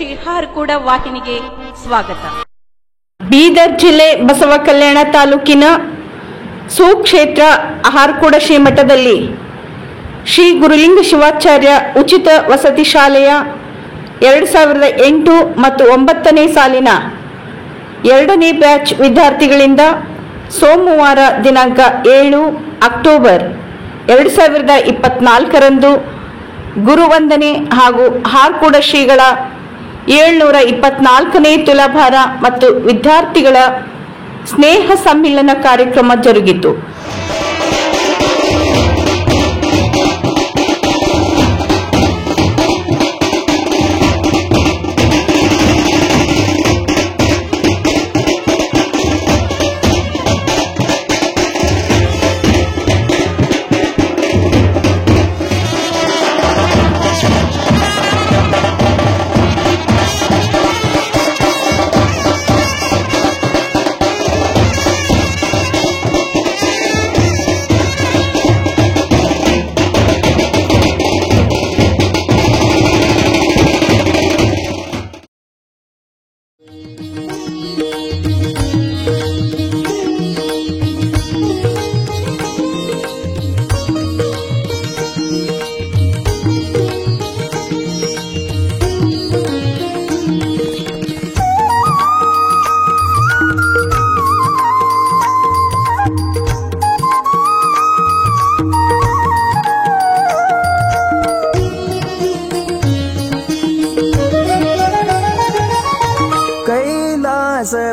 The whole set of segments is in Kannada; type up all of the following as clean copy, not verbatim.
ಶ್ರೀ ಹಾರ್ಕೂಡ ವಾಹಿನಿಗೆ ಸ್ವಾಗತ. ಬೀದರ್ ಜಿಲ್ಲೆ ಬಸವ ಕಲ್ಯಾಣ ತಾಲೂಕಿನ ಸುಕ್ಷೇತ್ರ ಹಾರ್ಕೂಡ ಶ್ರೀಮಠದಲ್ಲಿ ಶ್ರೀ ಗುರುಲಿಂಗ ಶಿವಾಚಾರ್ಯ ಉಚಿತ ವಸತಿ ಶಾಲೆಯ 2008 ಮತ್ತು 9ನೇ ಸಾಲಿನ 2ನೇ ಬ್ಯಾಚ್ ವಿದ್ಯಾರ್ಥಿಗಳಿಂದ ಸೋಮವಾರ ದಿನಾಂಕ 7 ಅಕ್ಟೋಬರ್ 2024ರಂದು ಗುರುವಂದನೆ ಹಾಗೂ ಹಾರ್ಕೂಡ ಶ್ರೀಗಳ 724ನೇ ತುಲಾಭಾರ ಮತ್ತು ವಿದ್ಯಾರ್ಥಿಗಳ ಸ್ನೇಹ ಸಮ್ಮಿಲನ ಕಾರ್ಯಕ್ರಮ ಜರುಗಿತು.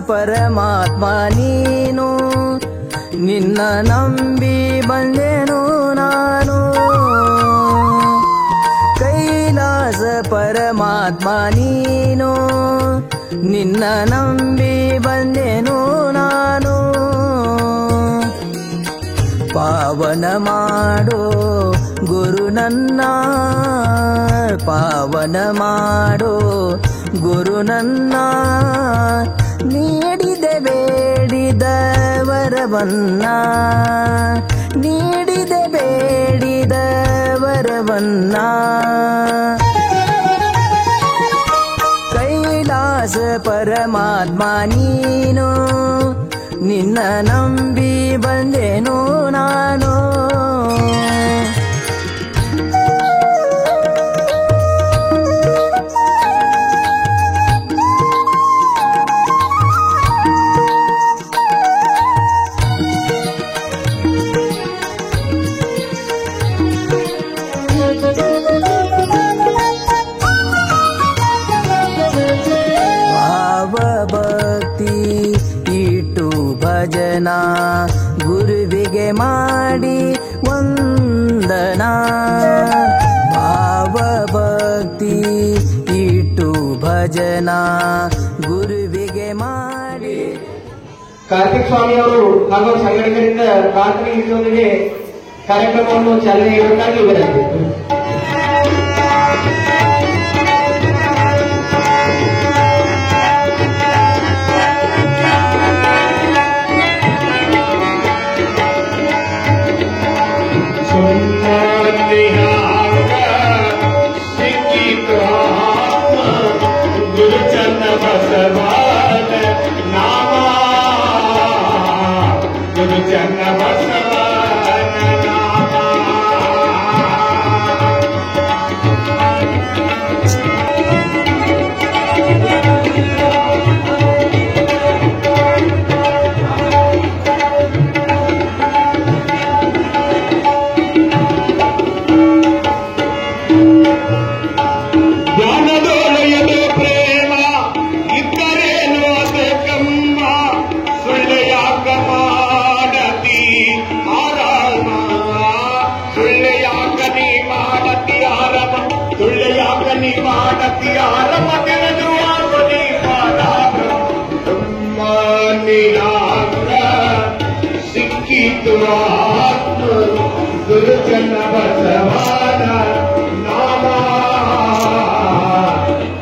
ಪರಮಾತ್ಮ ನೀನು ನಿನ್ನ ನಂಬಿ ಬಂದೆನು ನಾನು. ಕೈಲಾಸ ಪರಮಾತ್ಮ ನೀನು ನಿನ್ನ ನಂಬಿ ಬಂದೆನು ನಾನು. ಪಾವನ ಮಾಡೋ ಗುರು ನನ್ನ, ಪಾವನ ಮಾಡೋ ಗುರು ನನ್ನ. ನೀಡಿದೆ ಬೇಡಿದ ವರವನ್ನ, ನೀಡಿದೆ ಬೇಡಿದ ವರವನ್ನ. ಕೈಲಾಸ ಪರಮಾತ್ಮ ನೀನು ನಿನ್ನ ನಂಬಿ ಬಂದೆನು ನಾನು. ಭಜನ ಗುರುವಿಗೆ ಮಾಡಿ ವಂದನ. ಭಾವ ಭಕ್ತಿ ಇಟ್ಟು ಭಜನ ಗುರುವಿಗೆ ಮಾಡಿ. ಕಾರ್ತಿಕ್ ಸ್ವಾಮಿ ಅವರು ಹಾಗೂ ಸಂಘಟಕರಿಂದ ಪ್ರಾರ್ಥನೆ ಹಿಡಿದೊಂದಿಗೆ ಕಾರ್ಯಕ್ರಮವನ್ನು ಚಾಲನೆ ನೀಡಬೇಕಾಗಿ ವಿನಂತಿತ್ತು. ಗುರುಜನ ಬಸವನ ನಾಮ,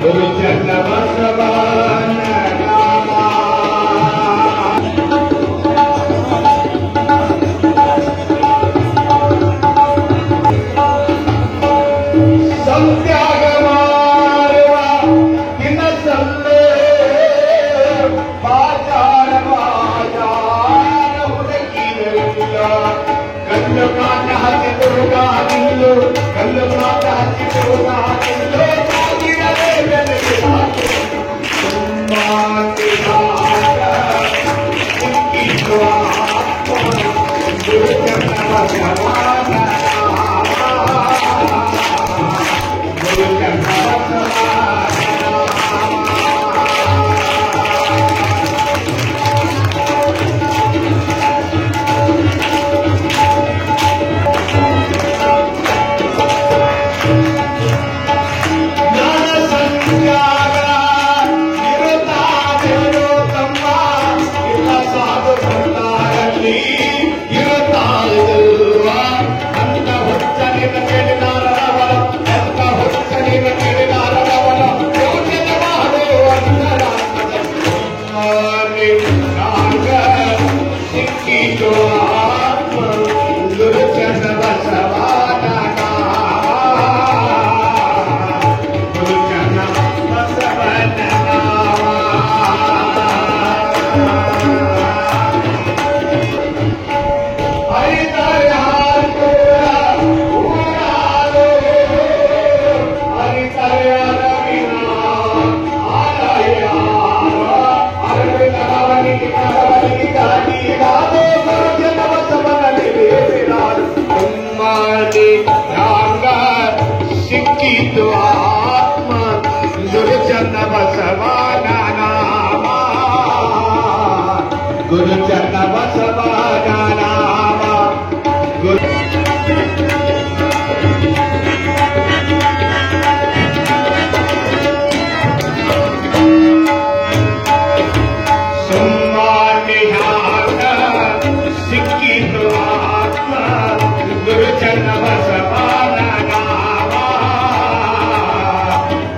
ಗುರುಜನ ಬಸವನ ನಾಮ. ಸಂತ್ಯಾಗ ಮಾರುವ ಇನ್ನ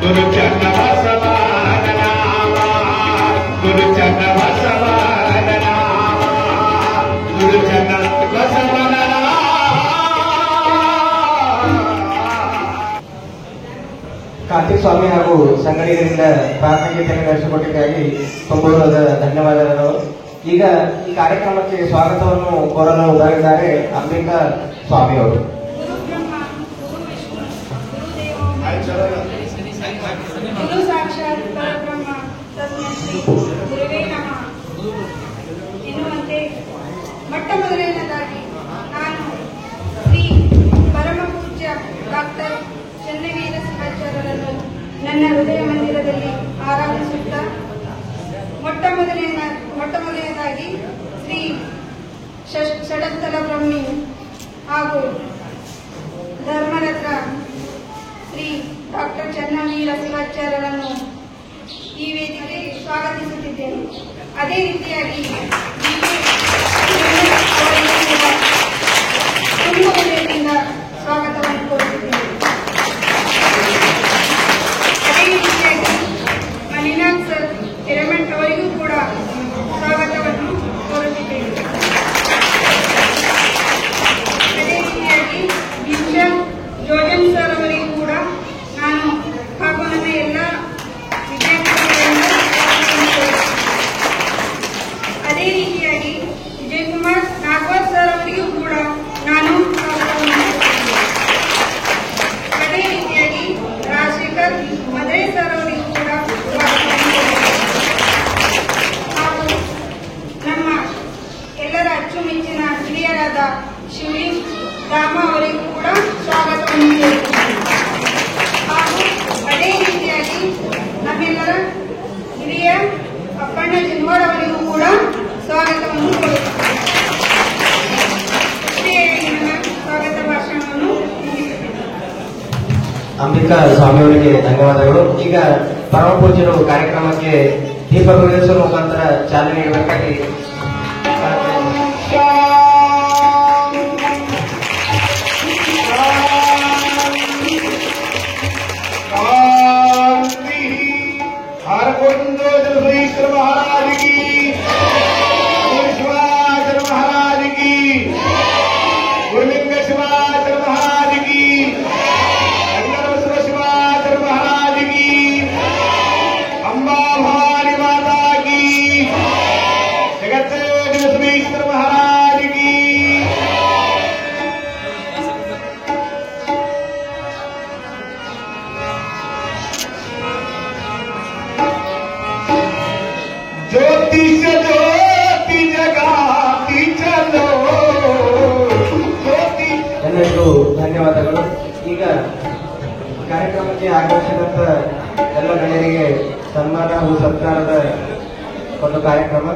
ಗುರು ಚನ್ನ ಬಸವನ ನಾಮ ಗುರು ಚನ್ನ ಬಸವನ ನಾಮ ಗುರು ಚನ್ನ ಬಸವನ ನಾಮ. ಕಾರ್ತಿಕ್ ಸ್ವಾಮಿ ಹಾಗೂ ಸಂಗಡಿಗರಿಂದ ಪ್ರಾರ್ಥನೆಗೆ ನಡೆಸಿಕೊಟ್ಟಿದ್ದಾಗಿ ತುಂಬ ಧನ್ಯವಾದಗಳು. ಈಗ ಈ ಕಾರ್ಯಕ್ರಮಕ್ಕೆ ಸ್ವಾಗತವನ್ನು ಕೋರಲು ಬರೆದಿದ್ದಾರೆ ಅಂಬಿಕಾ ಸ್ವಾಮಿ ಅವರು. ಗುರು ಸಾಕ್ಷಾತ್ ಪರಬ್ರಹ್ಮ ತಸ್ಮೈ ಶ್ರೀ ಗುರುವೇ ನಮಃ ಎನ್ನುವಂತೆ ಮೊಟ್ಟ ಮೊದಲನೇದಾಗಿ ನಾನು ಶ್ರೀ ಪರಮ ಪೂಜ್ಯ ಡಾಕ್ಟರ್ ಚನ್ನವೀರ ಶಿವಾಚಾರ್ಯರನ್ನು ನನ್ನ ಹೃದಯ ಮಂದಿರದಲ್ಲಿ ಆರಾಧಿಸುತ್ತಾ ಮೊಟ್ಟ ಮೊದಲನೇದಾಗಿ ಶ್ರೀ ಷಡಸ್ಥಲ ಬ್ರಹ್ಮಿ ಹಾಗೂ ಧರ್ಮರತ್ನ ಶ್ರೀ ಡಾಕ್ಟರ್ ಚನ್ನವೀರ ಶಿವಾಚಾರ್ಯರನ್ನು ಈ ವೇದಿಕೆಗೆ ಸ್ವಾಗತಿಸುತ್ತಿದ್ದೇನೆ. ಅದೇ ರೀತಿಯಾಗಿ ತುಂಬ ಹೃದಯದಿಂದ ಸ್ವಾಗತವನ್ನು ಕೋರುತ್ತಿದ್ದೇನೆ. ಅದೇ ರೀತಿಯಾಗಿ ಮಲ್ಲಿನಾಥ್ ಸರ್ ಹಿರಮಠ್ ಅವರಿಗೂ ಕೂಡ ಸ್ವಾಗತವನ್ನು ಕೋರುತ್ತಿದ್ದೇನೆ. ಅದೇ ರೀತಿಯಾಗಿ ವಿಷನ್ ಜೋಜನ್ ಸರ್ ಅವರಿಗೂ ಕೂಡ ನಾನು ಹಾಗೂ ನನ್ನ ಎಲ್ಲ ವಿದ್ಯಾರ್ಥಿಗಳಿಂದ ಅದೇ ರೀತಿಯಾಗಿ ವಿಜಯಕುಮಾರ್ ನಾಗವತ್ ಸರ್ ಅವರಿಗೂ ಕೂಡ ನಾನು ಅದೇ ರೀತಿಯಾಗಿ ರಾಜಶೇಖರ್ ಮದ್ರೆ ಸರ್ ಅವರಿಗೂ ಕೂಡ ಹಾಗೂ ನಮ್ಮ ಎಲ್ಲರ ಅಚ್ಚುಮೆಚ್ಚಿನ ಹಿರಿಯರಾದ ಶಿವಲಿಂಗ್ ರಾಮ ಅವರಿಗೂ ಕೂಡ ಸ್ವಾಗತವನ್ನು ನೀಡುತ್ತೇನೆ. ಹಾಗೂ ಅದೇ ರೀತಿಯಾಗಿ ನಮ್ಮೆಲ್ಲರ ಹಿರಿಯ ಅಪ್ಪಣ್ಣ ಜಿನ್ವಾಡ್ ಅವರಿಗೂ ಕೂಡ ಸ್ವಾಗತವನ್ನು ಕೋರುತ್ತೇನೆ. ನನ್ನ ಸ್ವಾಗತ ಭಾಷಣವನ್ನು ಮುಗಿಸುತ್ತೇನೆ. ಅಂಬಿಕಾ ಸ್ವಾಮಿಯವರಿಗೆ ಧನ್ಯವಾದಗಳು. ಈಗ ಪರಮ ಪೂಜ್ಯರು ಕಾರ್ಯಕ್ರಮಕ್ಕೆ ದೀಪ ಬೆಳಗಿಸುವ ಮುಖಾಂತರ ಚಾಲನೆ ನೀಡಬೇಕಾಗಿ हर कुंदो जलधीश्वर महाराज की, शिवाचर महाराज की, गुरुलिंग शिवाचर महाराज की, शिवाचर महाराज की, अम्बा भवानी माता की, जगत जलधीश्वर महाराज की. ज्योतिष ज्योति जगाती चलो ज्योति. ಎಲ್ಲರಿಗೂ ಧನ್ಯವಾದಗಳು. ಈಗ ಕಾರ್ಯಕ್ರಮಕ್ಕೆ ಆಗಮಿಸಿದಂತ ಎಲ್ಲ ಗಣ್ಯರಿಗೆ ಸನ್ಮಾನ ಹಾಗೂ ಸತ್ಕಾರದ ಒಂದು ಕಾರ್ಯಕ್ರಮ.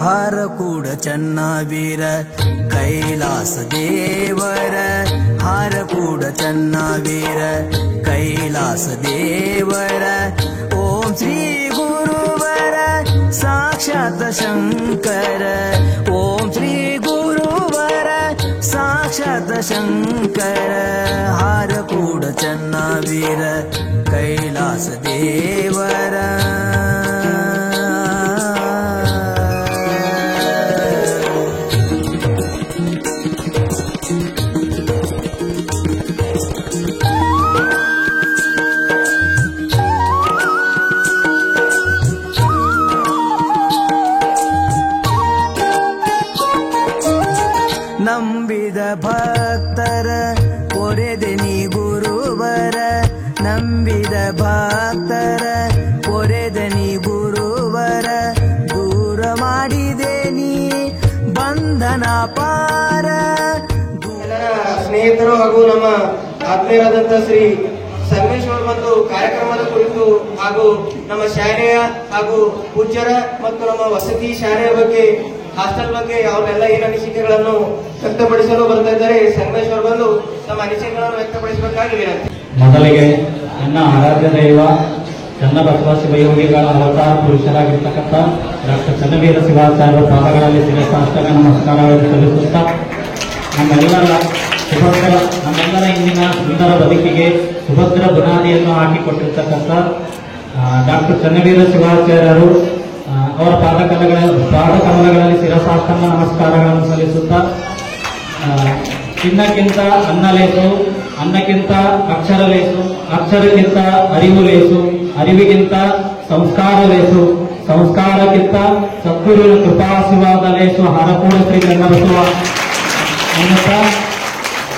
ಹಾರಕೂಡ ಚನ್ನವೀರ ಕೈಲಾಸ ದೇವರ ಹಾರಕೂಡ ಚನ್ನವೀರ ಕೈಲಾಸ ದೇವರ ಓಂ ಶ್ರೀ ಗುರುವರ ಸಾಕ್ಷಾತ್ ಶಂಕರ ಓಂ ಶ್ರೀ ಗುರುವರ ಸಾಕ್ಷಾತ್ ಶಂಕರ ಹಾರಕೂಡ ಚನ್ನವೀರ ಕೈಲಾಸ ದೇವರ ನಂಬಿದ ಭಕ್ತರ ಪೊರೆದೆ ನೀ ಗುರುವರ ನಂಬಿದ ಭಕ್ತರ ಪೊರೆದೆ ನೀ ಗುರುವರ ದೂರ ಮಾಡಿದೆ ನೀ ಬಂಧನ ಸಾಧನ ಪಾರ ಎಲ್ಲರ ಸ್ನೇಹಿತರು ಹಾಗೂ ನಮ್ಮ ಆತ್ಮೀಯರಾದಂತ ಶ್ರೀ ಸಂಗಮೇಶ್ವರ್ ಬಂದು ಕಾರ್ಯಕ್ರಮದ ಕುರಿತು ಹಾಗೂ ನಮ್ಮ ಶಾಲೆಯ ಹಾಗೂ ಪೂಜ್ಯರ ಮತ್ತು ನಮ್ಮ ವಸತಿ ಶಾಲೆಯ ಬಗ್ಗೆ ಹಾಸ್ಟೆಲ್ ಬಗ್ಗೆ ಅವರೆಲ್ಲ ಏನು ಅನಿಸಿಕೆಗಳನ್ನು ವ್ಯಕ್ತಪಡಿಸಲು ಬರ್ತಾ ಇದ್ದಾರೆ. ಸಂಗಮೇಶ್ವರ್ ಬಂದು ತಮ್ಮ ಅನಿಸಿಕೆಗಳನ್ನು ವ್ಯಕ್ತಪಡಿಸಬೇಕಾಗಿ ವಿನಂತಿ. ಮೊದಲಿಗೆ ನನ್ನ ಆರಾಧ್ಯ ದೈವ ಚನ್ನಬಸವ ಶಿವಯೋಗಿಗಳ ಅವತಾರ ಪುರುಷರಾಗಿರ್ತಕ್ಕಂಥ ಡಾಕ್ಟರ್ ಚನ್ನವೀರ ಶಿವಾಚಾರ್ಯರ ಪಾದಗಳಲ್ಲಿ ಶಿರಸಾಷ್ಟಾಂಗ ನಮಸ್ಕಾರವನ್ನು ಸಲ್ಲಿಸುತ್ತಾ ನಮ್ಮೆಲ್ಲರ ಇಂದಿನ ಸುಂದರ ಬದುಕಿಗೆ ಸುಭದ್ರ ಬುನಾದಿಯನ್ನು ಹಾಕಿಕೊಟ್ಟಿರ್ತಕ್ಕಂಥ ಡಾಕ್ಟರ್ ಚನ್ನವೀರ ಶಿವಾಚಾರ್ಯರು ಅವರ ಪಾದಕಮಲಗಳಲ್ಲಿ ಶಿರಸಾಷ್ಟಾಂಗ ನಮಸ್ಕಾರಗಳನ್ನು ಸಲ್ಲಿಸುತ್ತಾ ಚಿನ್ನಕ್ಕಿಂತ ಅನ್ನ ಲೇಸು, ಅನ್ನಕ್ಕಿಂತ ಅಕ್ಷರ ಲೇಸು, ಅಕ್ಷರಕ್ಕಿಂತ ಅರಿವು ಲೇಸು, ಅರಿವಿಗಿಂತ ಸಂಸ್ಕಾರ ಲೇಸು, ಸಂಸ್ಕಾರಕ್ಕಿಂತ ಸದ್ಗುರುವಿನ ಕೃಪಾಶೀರ್ವಾದ ಲೇಸು ಹರಕೂಡ ಶ್ರೀ ಚನ್ನಬಸವ ಅನ್ನುತ್ತಾ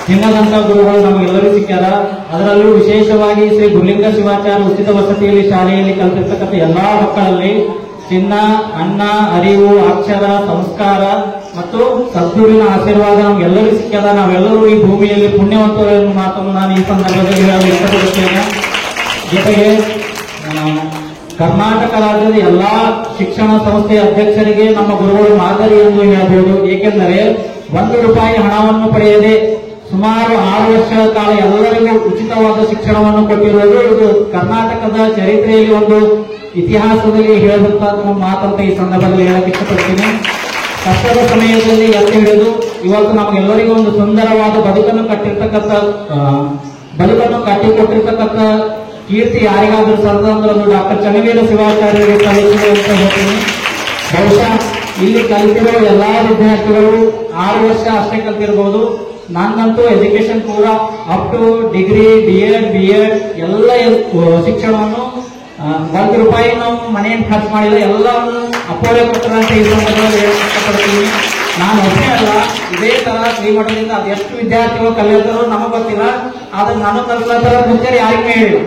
ಚಿನ್ನದಂತ ಗುರುಗಳು ನಮಗೆಲ್ಲರೂ ಸಿಕ್ಕ್ಯಾರ. ಅದರಲ್ಲೂ ವಿಶೇಷವಾಗಿ ಶ್ರೀ ಗುರುಲಿಂಗ ಶಿವಾಚಾರ್ಯ ಉಚಿತ ವಸತಿಯಲ್ಲಿ ಶಾಲೆಯಲ್ಲಿ ಕಲಿತಿರ್ತಕ್ಕಂಥ ಎಲ್ಲಾ ಮಕ್ಕಳಲ್ಲಿ ಚಿನ್ನ, ಅನ್ನ, ಅರಿವು, ಅಕ್ಷರ, ಸಂಸ್ಕಾರ ಮತ್ತು ಸದ್ಗುರುವಿನ ಆಶೀರ್ವಾದ ನಮ್ಗೆಲ್ಲರೂ ಸಿಕ್ಕ್ಯದ. ನಾವೆಲ್ಲರೂ ಈ ಭೂಮಿಯಲ್ಲಿ ಪುಣ್ಯವಂತರು ಎನ್ನುವ ಮಾತನ್ನು ನಾನು ಈ ಸಂದರ್ಭದಲ್ಲಿ ಹೇಳಲು ಇಷ್ಟಪಡುತ್ತೇನೆ. ಜೊತೆಗೆ ಕರ್ನಾಟಕ ರಾಜ್ಯದ ಎಲ್ಲಾ ಶಿಕ್ಷಣ ಸಂಸ್ಥೆಯ ಅಧ್ಯಕ್ಷರಿಗೆ ನಮ್ಮ ಗುರುಗಳು ಮಾದರಿ ಎಂದು ಹೇಳಬಹುದು. ಏಕೆಂದರೆ ₹1 ಹಣವನ್ನು ಪಡೆಯದೆ ಸುಮಾರು 6 ವರ್ಷಗಳ ಕಾಲ ಎಲ್ಲರಿಗೂ ಉಚಿತವಾದ ಶಿಕ್ಷಣವನ್ನು ಕೊಟ್ಟಿರುವುದು ಇದು ಕರ್ನಾಟಕದ ಚರಿತ್ರೆಯಲ್ಲಿ ಒಂದು ಇತಿಹಾಸದಲ್ಲಿ ಹೇಳುವಂತಹ ಮಾತಂತ ಈ ಸಂದರ್ಭದಲ್ಲಿ ಹೇಳಕ್ಕೆ ಇಷ್ಟಪಡ್ತೀನಿ. ಕಷ್ಟದ ಸಮಯದಲ್ಲಿ ಎತ್ತಿ ಹಿಡಿದು ಇವತ್ತು ನಮಗೆಲ್ಲರಿಗೂ ಒಂದು ಸುಂದರವಾದ ಬದುಕನ್ನು ಕಟ್ಟಿಕೊಟ್ಟಿರ್ತಕ್ಕಂಥ ಕೀರ್ತಿ ಯಾರಿಗಾದ್ರೂ ಸಲ್ಲದಂದ್ರೊಂದು ಡಾಕ್ಟರ್ ಚನ್ನವೀರ ಶಿವಾಚಾರ್ಯರಿಗೆ ಸಲ್ಲಿಸಿದೆ ಅಂತ ಹೇಳ್ತೀನಿ. ಬಹುಶಃ ಇಲ್ಲಿ ಕಲಿತಿರೋ ಎಲ್ಲಾ ವಿದ್ಯಾರ್ಥಿಗಳು 6 ವರ್ಷ ಅಷ್ಟೇ ಕಲ್ತಿರಬಹುದು. ನಾನಂತೂ ಎಜುಕೇಶನ್ ಪೂರ up to degree, BEd, B.Ed ಎಲ್ಲ ಶಿಕ್ಷಣವನ್ನು ₹1 ನಾವು ಮನೆಯನ್ನು ಖರ್ಚು ಮಾಡಿಲ್ಲ, ಎಲ್ಲವನ್ನು ಅಪ್ಪೋರೆ ಕೊಟ್ಟರ ಅಂತ ಈ ಸಂದರ್ಭದಲ್ಲಿ ಇಷ್ಟಪಡ್ತೀನಿ. ನಾನು ಒಬ್ಬನೇ ಅಲ್ಲ, ಇದೇ ತರ ಶ್ರೀಮಠದಿಂದ ಅದೆಷ್ಟು ವಿದ್ಯಾರ್ಥಿಗಳು ಕಲಿಯೋದ್ರು ನಮಗ್ ಗೊತ್ತಿಲ್ಲ. ಆದ್ರೆ ನಾನು ಕಲಿಯೋದ್ರ ಮುಂಚೆ ಯಾರಿಗೂ ಹೇಳಿಲ್ಲ.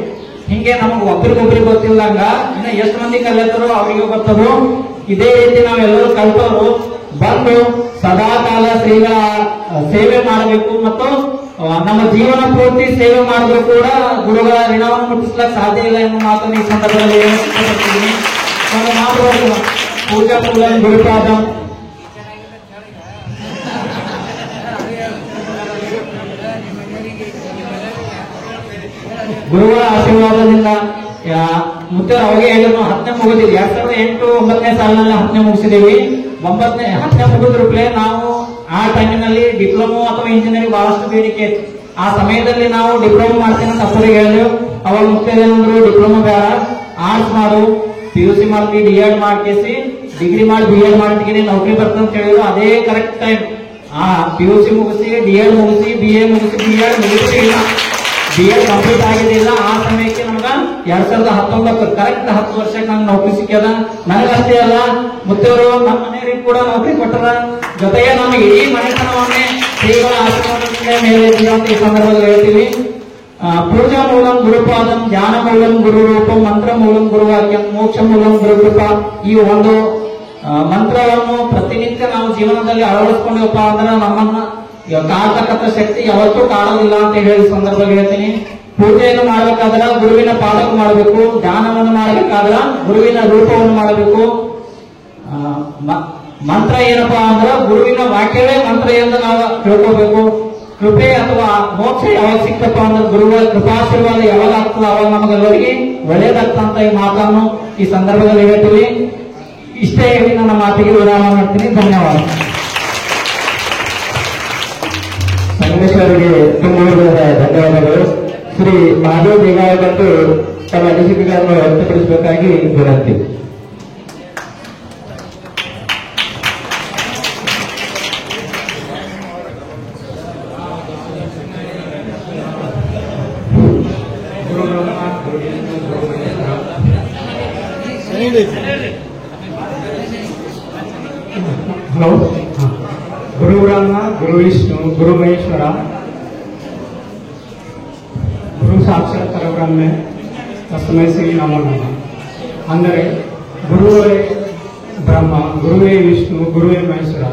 ಹಿಂಗೆ ನಮಗ್ ಒಬ್ರಿಗೊಬ್ರಿಗೆ ಗೊತ್ತಿಲ್ಲಂಗ ಇನ್ನು ಎಷ್ಟು ಮಂದಿ ಕಲಿಯೋದ್ರು ಅವರಿಗೆ ಗೊತ್ತದು. ಇದೇ ರೀತಿ ನಾವೆಲ್ಲರೂ ಕಲ್ತವರು ಬಂದು ಸದಾಕಾಲ ಶ್ರೀಗಳ ಸೇವೆ ಮಾಡಬೇಕು ಮತ್ತು ನಮ್ಮ ಜೀವನ ಪೂರ್ತಿ ಸೇವೆ ಮಾಡಿದ್ರು ಕೂಡ ಗುರುಗಳ ಋಣವನ್ನು ಮುಟ್ಟಿಸ್ಲಿಕ್ಕೆ ಸಾಧ್ಯ ಇಲ್ಲ ಎನ್ನುವ ಮಾತನ್ನು ಈ ಸಂದರ್ಭದಲ್ಲಿ ಇಷ್ಟಪಡ್ತೀನಿ. ನಮ್ಮ ಮಾತು ಪೂಜಾ ಪೂಜನ್ ಗುರುಪಾದ ಗುರುಗಳ ಆಶೀರ್ವಾದದಿಂದ ಮುತ್ತೆ ಅವಾಗೆ ಹೇಳಿದ್ರು 10ನೇ ಮುಗಿದಿದ್ವಿ. 2008-9ನೇ ಸಾಲಿನಲ್ಲಿ 10ನೇ ಮುಗಿಸಿದೀವಿ. 10ನೇ ಮುಗಿದ್ರೂಪ್ಲೆ ನಾವು ಆ ಟೈಮಿನಲ್ಲಿ ಡಿಪ್ಲೊಮೊ ಅಥವಾ ಇಂಜಿನಿಯರಿಂಗ್ ಬಹಳಷ್ಟು ಬೇಡಿಕೆ. ಆ ಸಮಯದಲ್ಲಿ ನಾವು ಡಿಪ್ಲೊಮೊ ಮಾಡ್ತೀನಿ ಅಂತ ಅಪ್ಪರಿಗೆ ಹೇಳಿದೆವು. ಅವಾಗ ಮುತ್ತೇನಂದ್ರು ಡಿಪ್ಲೊಮೊ ಬೇಡ, ಆರ್ಟ್ಸ್ ಮಾಡು, PUC ಮಾಡ್ತಿ, D.Ed ಮಾಡ್ಕೇಸಿ ಡಿಗ್ರಿ ಮಾಡಿ B.Ed ಮಾಡ್ತೀನಿ ನೌಕರಿ ಬರ್ತಂತ ಹೇಳಿದ್ರು. ಅದೇ ಕರೆಕ್ಟ್ ಟೈಮ್ PUC ಮುಗಿಸಿ, D.Ed ಮುಗಿಸಿ, BA ಮುಗಿಸಿ, B.Ed ಮುಗಿಸಿಲ್ಲ, B.Ed ಕಂಪ್ಲೀಟ್ ಆಗಿದ್ದಿಲ್ಲ. ಆ ಸಮಯಕ್ಕೆ ನಮ್ಗ 2019 ಕರೆಕ್ಟ್ 10 ವರ್ಷಕ್ಕೆ ನಂಗೆ ನೌಕರಿ ಸಿಕ್ಕ್ಯದ. ನನಗಷ್ಟೇ ಅಲ್ಲ, ಮುತ್ತೇವರು ನಮ್ಮ ಮನೆಯವರಿಗೆ ಕೂಡ ನೌಕರಿ ಕೊಟ್ಟರ. ಜೊತೆಗೆ ನಮಗೆ ಇಡೀ ಮನೆತನವನ್ನೇ ಶ್ರೀಗಳ ಆಶೀರ್ವಾದದಿಂದ ಮೇಲೆ ಅಂತ ಈ ಸಂದರ್ಭದಲ್ಲಿ ಹೇಳ್ತೀವಿ. ಪೂಜಾ ಮೂಲಂ ಗುರುಪಾದಂ, ಧ್ಯಾನ ಮೂಲಂ ಗುರು ರೂಪಂ, ಮಂತ್ರ ಮೂಲಂ ಗುರುವಾಕ್ಯಂ, ಮೋಕ್ಷ ಮೂಲಂ ಗುರುಕೃಪ. ಈ ಒಂದು ಮಂತ್ರವನ್ನು ಪ್ರತಿನಿತ್ಯ ನಾವು ಜೀವನದಲ್ಲಿ ಅಳವಡಿಸ್ಕೊಂಡವಪ್ಪ ಅಂದ್ರೆ ನಮ್ಮನ್ನ ಕಾಡ್ತಕ್ಕಂಥ ಶಕ್ತಿ ಯಾವತ್ತೂ ಕಾಣೋದಿಲ್ಲ ಅಂತ ಹೇಳಿ ಸಂದರ್ಭದಲ್ಲಿ ಹೇಳ್ತೀನಿ. ಪೂಜೆಯನ್ನು ಮಾಡಬೇಕಾದ್ರೆ ಗುರುವಿನ ಪಾದಕ ಮಾಡಬೇಕು, ಧ್ಯಾನವನ್ನು ಮಾಡಬೇಕಾದ್ರೆ ಗುರುವಿನ ರೂಪವನ್ನು ಮಾಡಬೇಕು. ಮಂತ್ರ ಏನಪ್ಪಾ ಅಂದ್ರೆ ಗುರುವಿನ ವಾಕ್ಯವೇ ಮಂತ್ರ ಎಂದು ನಾವು ತಿಳ್ಕೋಬೇಕು. ಕೃಪೆ ಅಥವಾ ಮೋಕ್ಷ ಯಾವಾಗ ಸಿಕ್ತಪ್ಪ ಅಂದ್ರೆ ಗುರುಗಳ ಕೃಪಾಶೀರ್ವಾದ ಯಾವಾಗ ಆಗ್ತದ ಅವಾಗ ನಮಗೆಲ್ಲರಿಗೆ ಒಳ್ಳೇದಾಗ್ತಂತ ಈ ಮಾತನ್ನು ಈ ಸಂದರ್ಭದಲ್ಲಿ ಹೇಳ್ತೀವಿ. ಇಷ್ಟೇ ಹೇಳಿ ನನ್ನ ಮಾತಿಗೆ ವಿರಾಮ ಮಾಡ್ತೀನಿ. ಧನ್ಯವಾದ. ಸಂಗಮೇಶ್ವರಿಗೆ ತುಂಬ ಧನ್ಯವಾದಗಳು. ಶ್ರೀ ಮಹಾದೇವ್ ದೇಗಾಯಕಂದು ತಮ್ಮ ಅನಿಸಿಕೆಗಳನ್ನು ವ್ಯಕ್ತಪಡಿಸಬೇಕಾಗಿ ವಿನಂತಿ. ಹಲೋ. ಗುರು ಬ್ರಹ್ಮ, ಗುರು ವಿಷ್ಣು, ಗುರು ಮಹೇಶ್ವರ, ಗುರು ಸಾಕ್ಷಾತ್ ಪರಬ್ರಹ್ಮೆ ತಸ್ಮೈ ಶ್ರೀ ನಮೋ ನಮಃ. ಅಂದರೆ ಗುರುವೇ ಬ್ರಹ್ಮ, ಗುರುವೇ ವಿಷ್ಣು, ಗುರುವೇ ಮಹೇಶ್ವರ.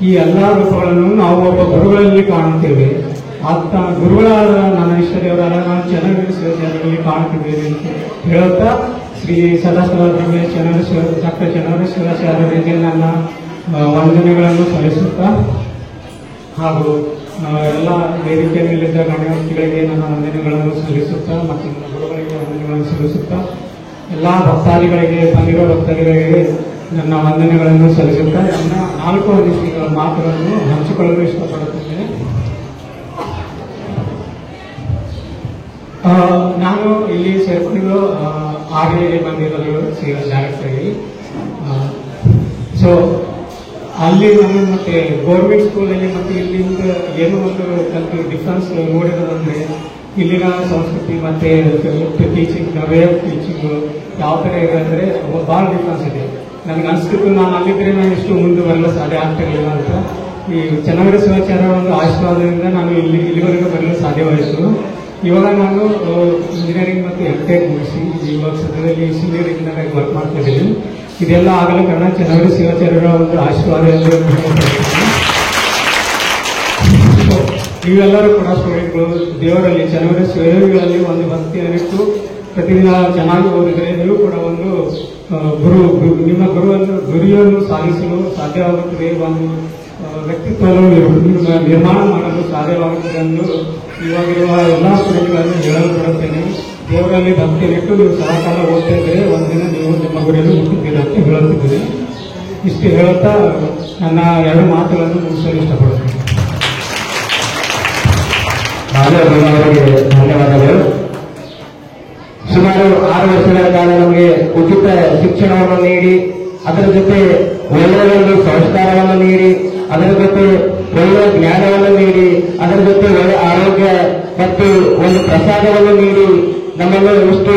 ಈ ಎಲ್ಲ ರೂಪಗಳನ್ನು ನಾವು ಒಬ್ಬ ಗುರುಗಳಲ್ಲಿ ಕಾಣುತ್ತೇವೆ. ಆತ ಗುರುಗಳಾದ ನನ್ನ ಇಷ್ಟದೇವರಾದ ನಾನು ಚೆನ್ನಾಗಿ ಶಿವಾಚಾರ್ಯರಲ್ಲಿ ಕಾಣುತ್ತಿದ್ದೇವೆ ಅಂತ ಹೇಳುತ್ತಾ ಶ್ರೀ ಸದಾಶಿವ ಡಾಕ್ಟರ್ ಚನ್ನವೀರ ಶಿವಾಚಾರ್ಯರಿಗೆ ನನ್ನ ವಂದನೆಗಳನ್ನು ಸಲ್ಲಿಸುತ್ತಾ ಹಾಗೂ ಎಲ್ಲ ವೇದಿಕೆ ಮೇಲಿದ್ದ ಗಣ್ಯವ್ಯಕ್ತಿಗಳಿಗೆ ನನ್ನ ವಂದನೆಗಳನ್ನು ಸಲ್ಲಿಸುತ್ತಾ ಮತ್ತು ನನ್ನ ಗುರುಗಳಿಗೆ ವಂದನೆಗಳನ್ನು ಸಲ್ಲಿಸುತ್ತಾ ಎಲ್ಲ ಭಕ್ತಾದಿಗಳಿಗೆ ಬಂದಿರುವ ಭಕ್ತಾದಿಗಳಿಗೆ ನನ್ನ ವಂದನೆಗಳನ್ನು ಸಲ್ಲಿಸುತ್ತಾ ನನ್ನ 4 ಅನಿಸಿಕೆಗಳ ಮಾತುಗಳನ್ನು ಹಂಚಿಕೊಳ್ಳಲು ಇಷ್ಟಪಡುತ್ತೇನೆ. ನಾನು ಇಲ್ಲಿ ಸೇರ್ಕೊಂಡಿದ್ದು ಆರ್ಡಿಯಲ್ಲಿ ಬಂದಿರೋದು ಡೈರೆಕ್ಟ್ ಆಗಿ. ಸೊ ಅಲ್ಲಿ ನಾನು ಮತ್ತೆ ಗೌರ್ಮೆಂಟ್ ಸ್ಕೂಲಲ್ಲಿ ಮತ್ತೆ ಇಲ್ಲಿಂದ ಏನೋ ಒಂದು ಕಲ್ತು ಡಿಫ್ರೆನ್ಸ್ ನೋಡಿರೋದಂದ್ರೆ ಇಲ್ಲಿನ ಸಂಸ್ಕೃತಿ ಮತ್ತೆ ಟೀಚಿಂಗ್ ವೇ ಆಫ್ ಟೀಚಿಂಗ್ ಯಾವ ತರ ಇದೆ ಅಂದ್ರೆ ಬಹಳ ಡಿಫ್ರೆನ್ಸ್ ಇದೆ. ನನಗೆ ಅನಿಸ್ತಿತ್ತು ನಾನು ಅಲ್ಲಿದ್ರೆ ನಾನು ಇಷ್ಟು ಮುಂದೆ ಬರಲು ಸಾಧ್ಯ ಆಗ್ತಿರ್ಲಿಲ್ಲ ಅಂತ. ಈ ಚನ್ನವೀರ ಶಿವಾಚಾರ್ಯ ಒಂದು ಆಶೀರ್ವಾದದಿಂದ ನಾನು ಇಲ್ಲಿವರೆಗೂ ಬರಲು ಸಾಧ್ಯವಾಯಿತು. ಇವಾಗ ನಾನು ಇಂಜಿನಿಯರಿಂಗ್ ಮತ್ತು MTech ಮುಗಿಸಿ ಇವಾಗ ಸದ್ಯದಲ್ಲಿ ಇಂಜಿನಿಯರಿಂಗ್ ವರ್ಕ್ ಮಾಡ್ತಾ ಇದ್ದೀನಿ. ಇದೆಲ್ಲ ಆಗಲು ಕಾರಣ ಚನ್ನವೀರ ಶಿವಾಚಾರ್ಯರ ಒಂದು ಆಶೀರ್ವಾದ ಎಂದು ನೀವೆಲ್ಲರೂ ಕೂಡ ಸ್ಟೂಡೆಂಟ್ಗಳು ದೇವರಲ್ಲಿ ಚನ್ನವೀರ ಶಿವಯೋಗಿಗಳಲ್ಲಿ ಒಂದು ಭಕ್ತಿಯನ್ನಿಟ್ಟು ಪ್ರತಿದಿನ ಚೆನ್ನಾಗಿ ಓದಿದರೆ ನೀವು ಕೂಡ ಒಂದು ನಿಮ್ಮ ಗುರಿಯನ್ನು ಸಾಧಿಸಲು ಸಾಧ್ಯವಾಗುತ್ತದೆ. ಒಂದು ವ್ಯಕ್ತಿತ್ವವನ್ನು ನಿರ್ಮಾಣ ಮಾಡಲು ಸಾಧ್ಯವಾಗುತ್ತದೆ ಎಂದು ಇವಾಗಿರುವ ಎಲ್ಲ ಸ್ಟೂಡೆಂಟ್ಗಳನ್ನು ಹೇಳಲು ಕೊಡುತ್ತೇನೆ. ದೇವರಲ್ಲಿ ಭಕ್ತಿಯನ್ನಿಟ್ಟು ನೀವು ಸದಾಕಾಲ ಓದ್ತಾ ಇದ್ದರೆ ಒಂದಿನ ನೀವು ನಿಮ್ಮ ಗುರಿಯನ್ನು ಮುಟ್ಟುತ್ತೀರ ಅಂತ ಹೇಳುತ್ತಿದ್ದೀರಿ. ಇಷ್ಟು ಹೇಳುತ್ತಾ ನನ್ನ 2 ಮಾತುಗಳನ್ನು ಮುಗಿಸಲು ಇಷ್ಟಪಡುತ್ತೇನೆ. ಅವರಿಗೆ ಧನ್ಯವಾದಗಳು. ಸುಮಾರು 6 ವರ್ಷಗಳ ಕಾಲ ನಮಗೆ ಉಚಿತ ಶಿಕ್ಷಣವನ್ನು ನೀಡಿ ಅದರ ಜೊತೆ ಒಳ್ಳೆಯ ಒಂದು ಸಂಸ್ಕಾರವನ್ನು ನೀಡಿ ಅದರ ಜೊತೆ ಒಳ್ಳೆಯ ಜ್ಞಾನವನ್ನು ನೀಡಿ ಅದರ ಜೊತೆ ಒಳ್ಳೆಯ ಆರೋಗ್ಯ ಮತ್ತು ಒಂದು ಪ್ರಸಾದವನ್ನು ನೀಡಿ ನಮ್ಮನ್ನು ಇಷ್ಟು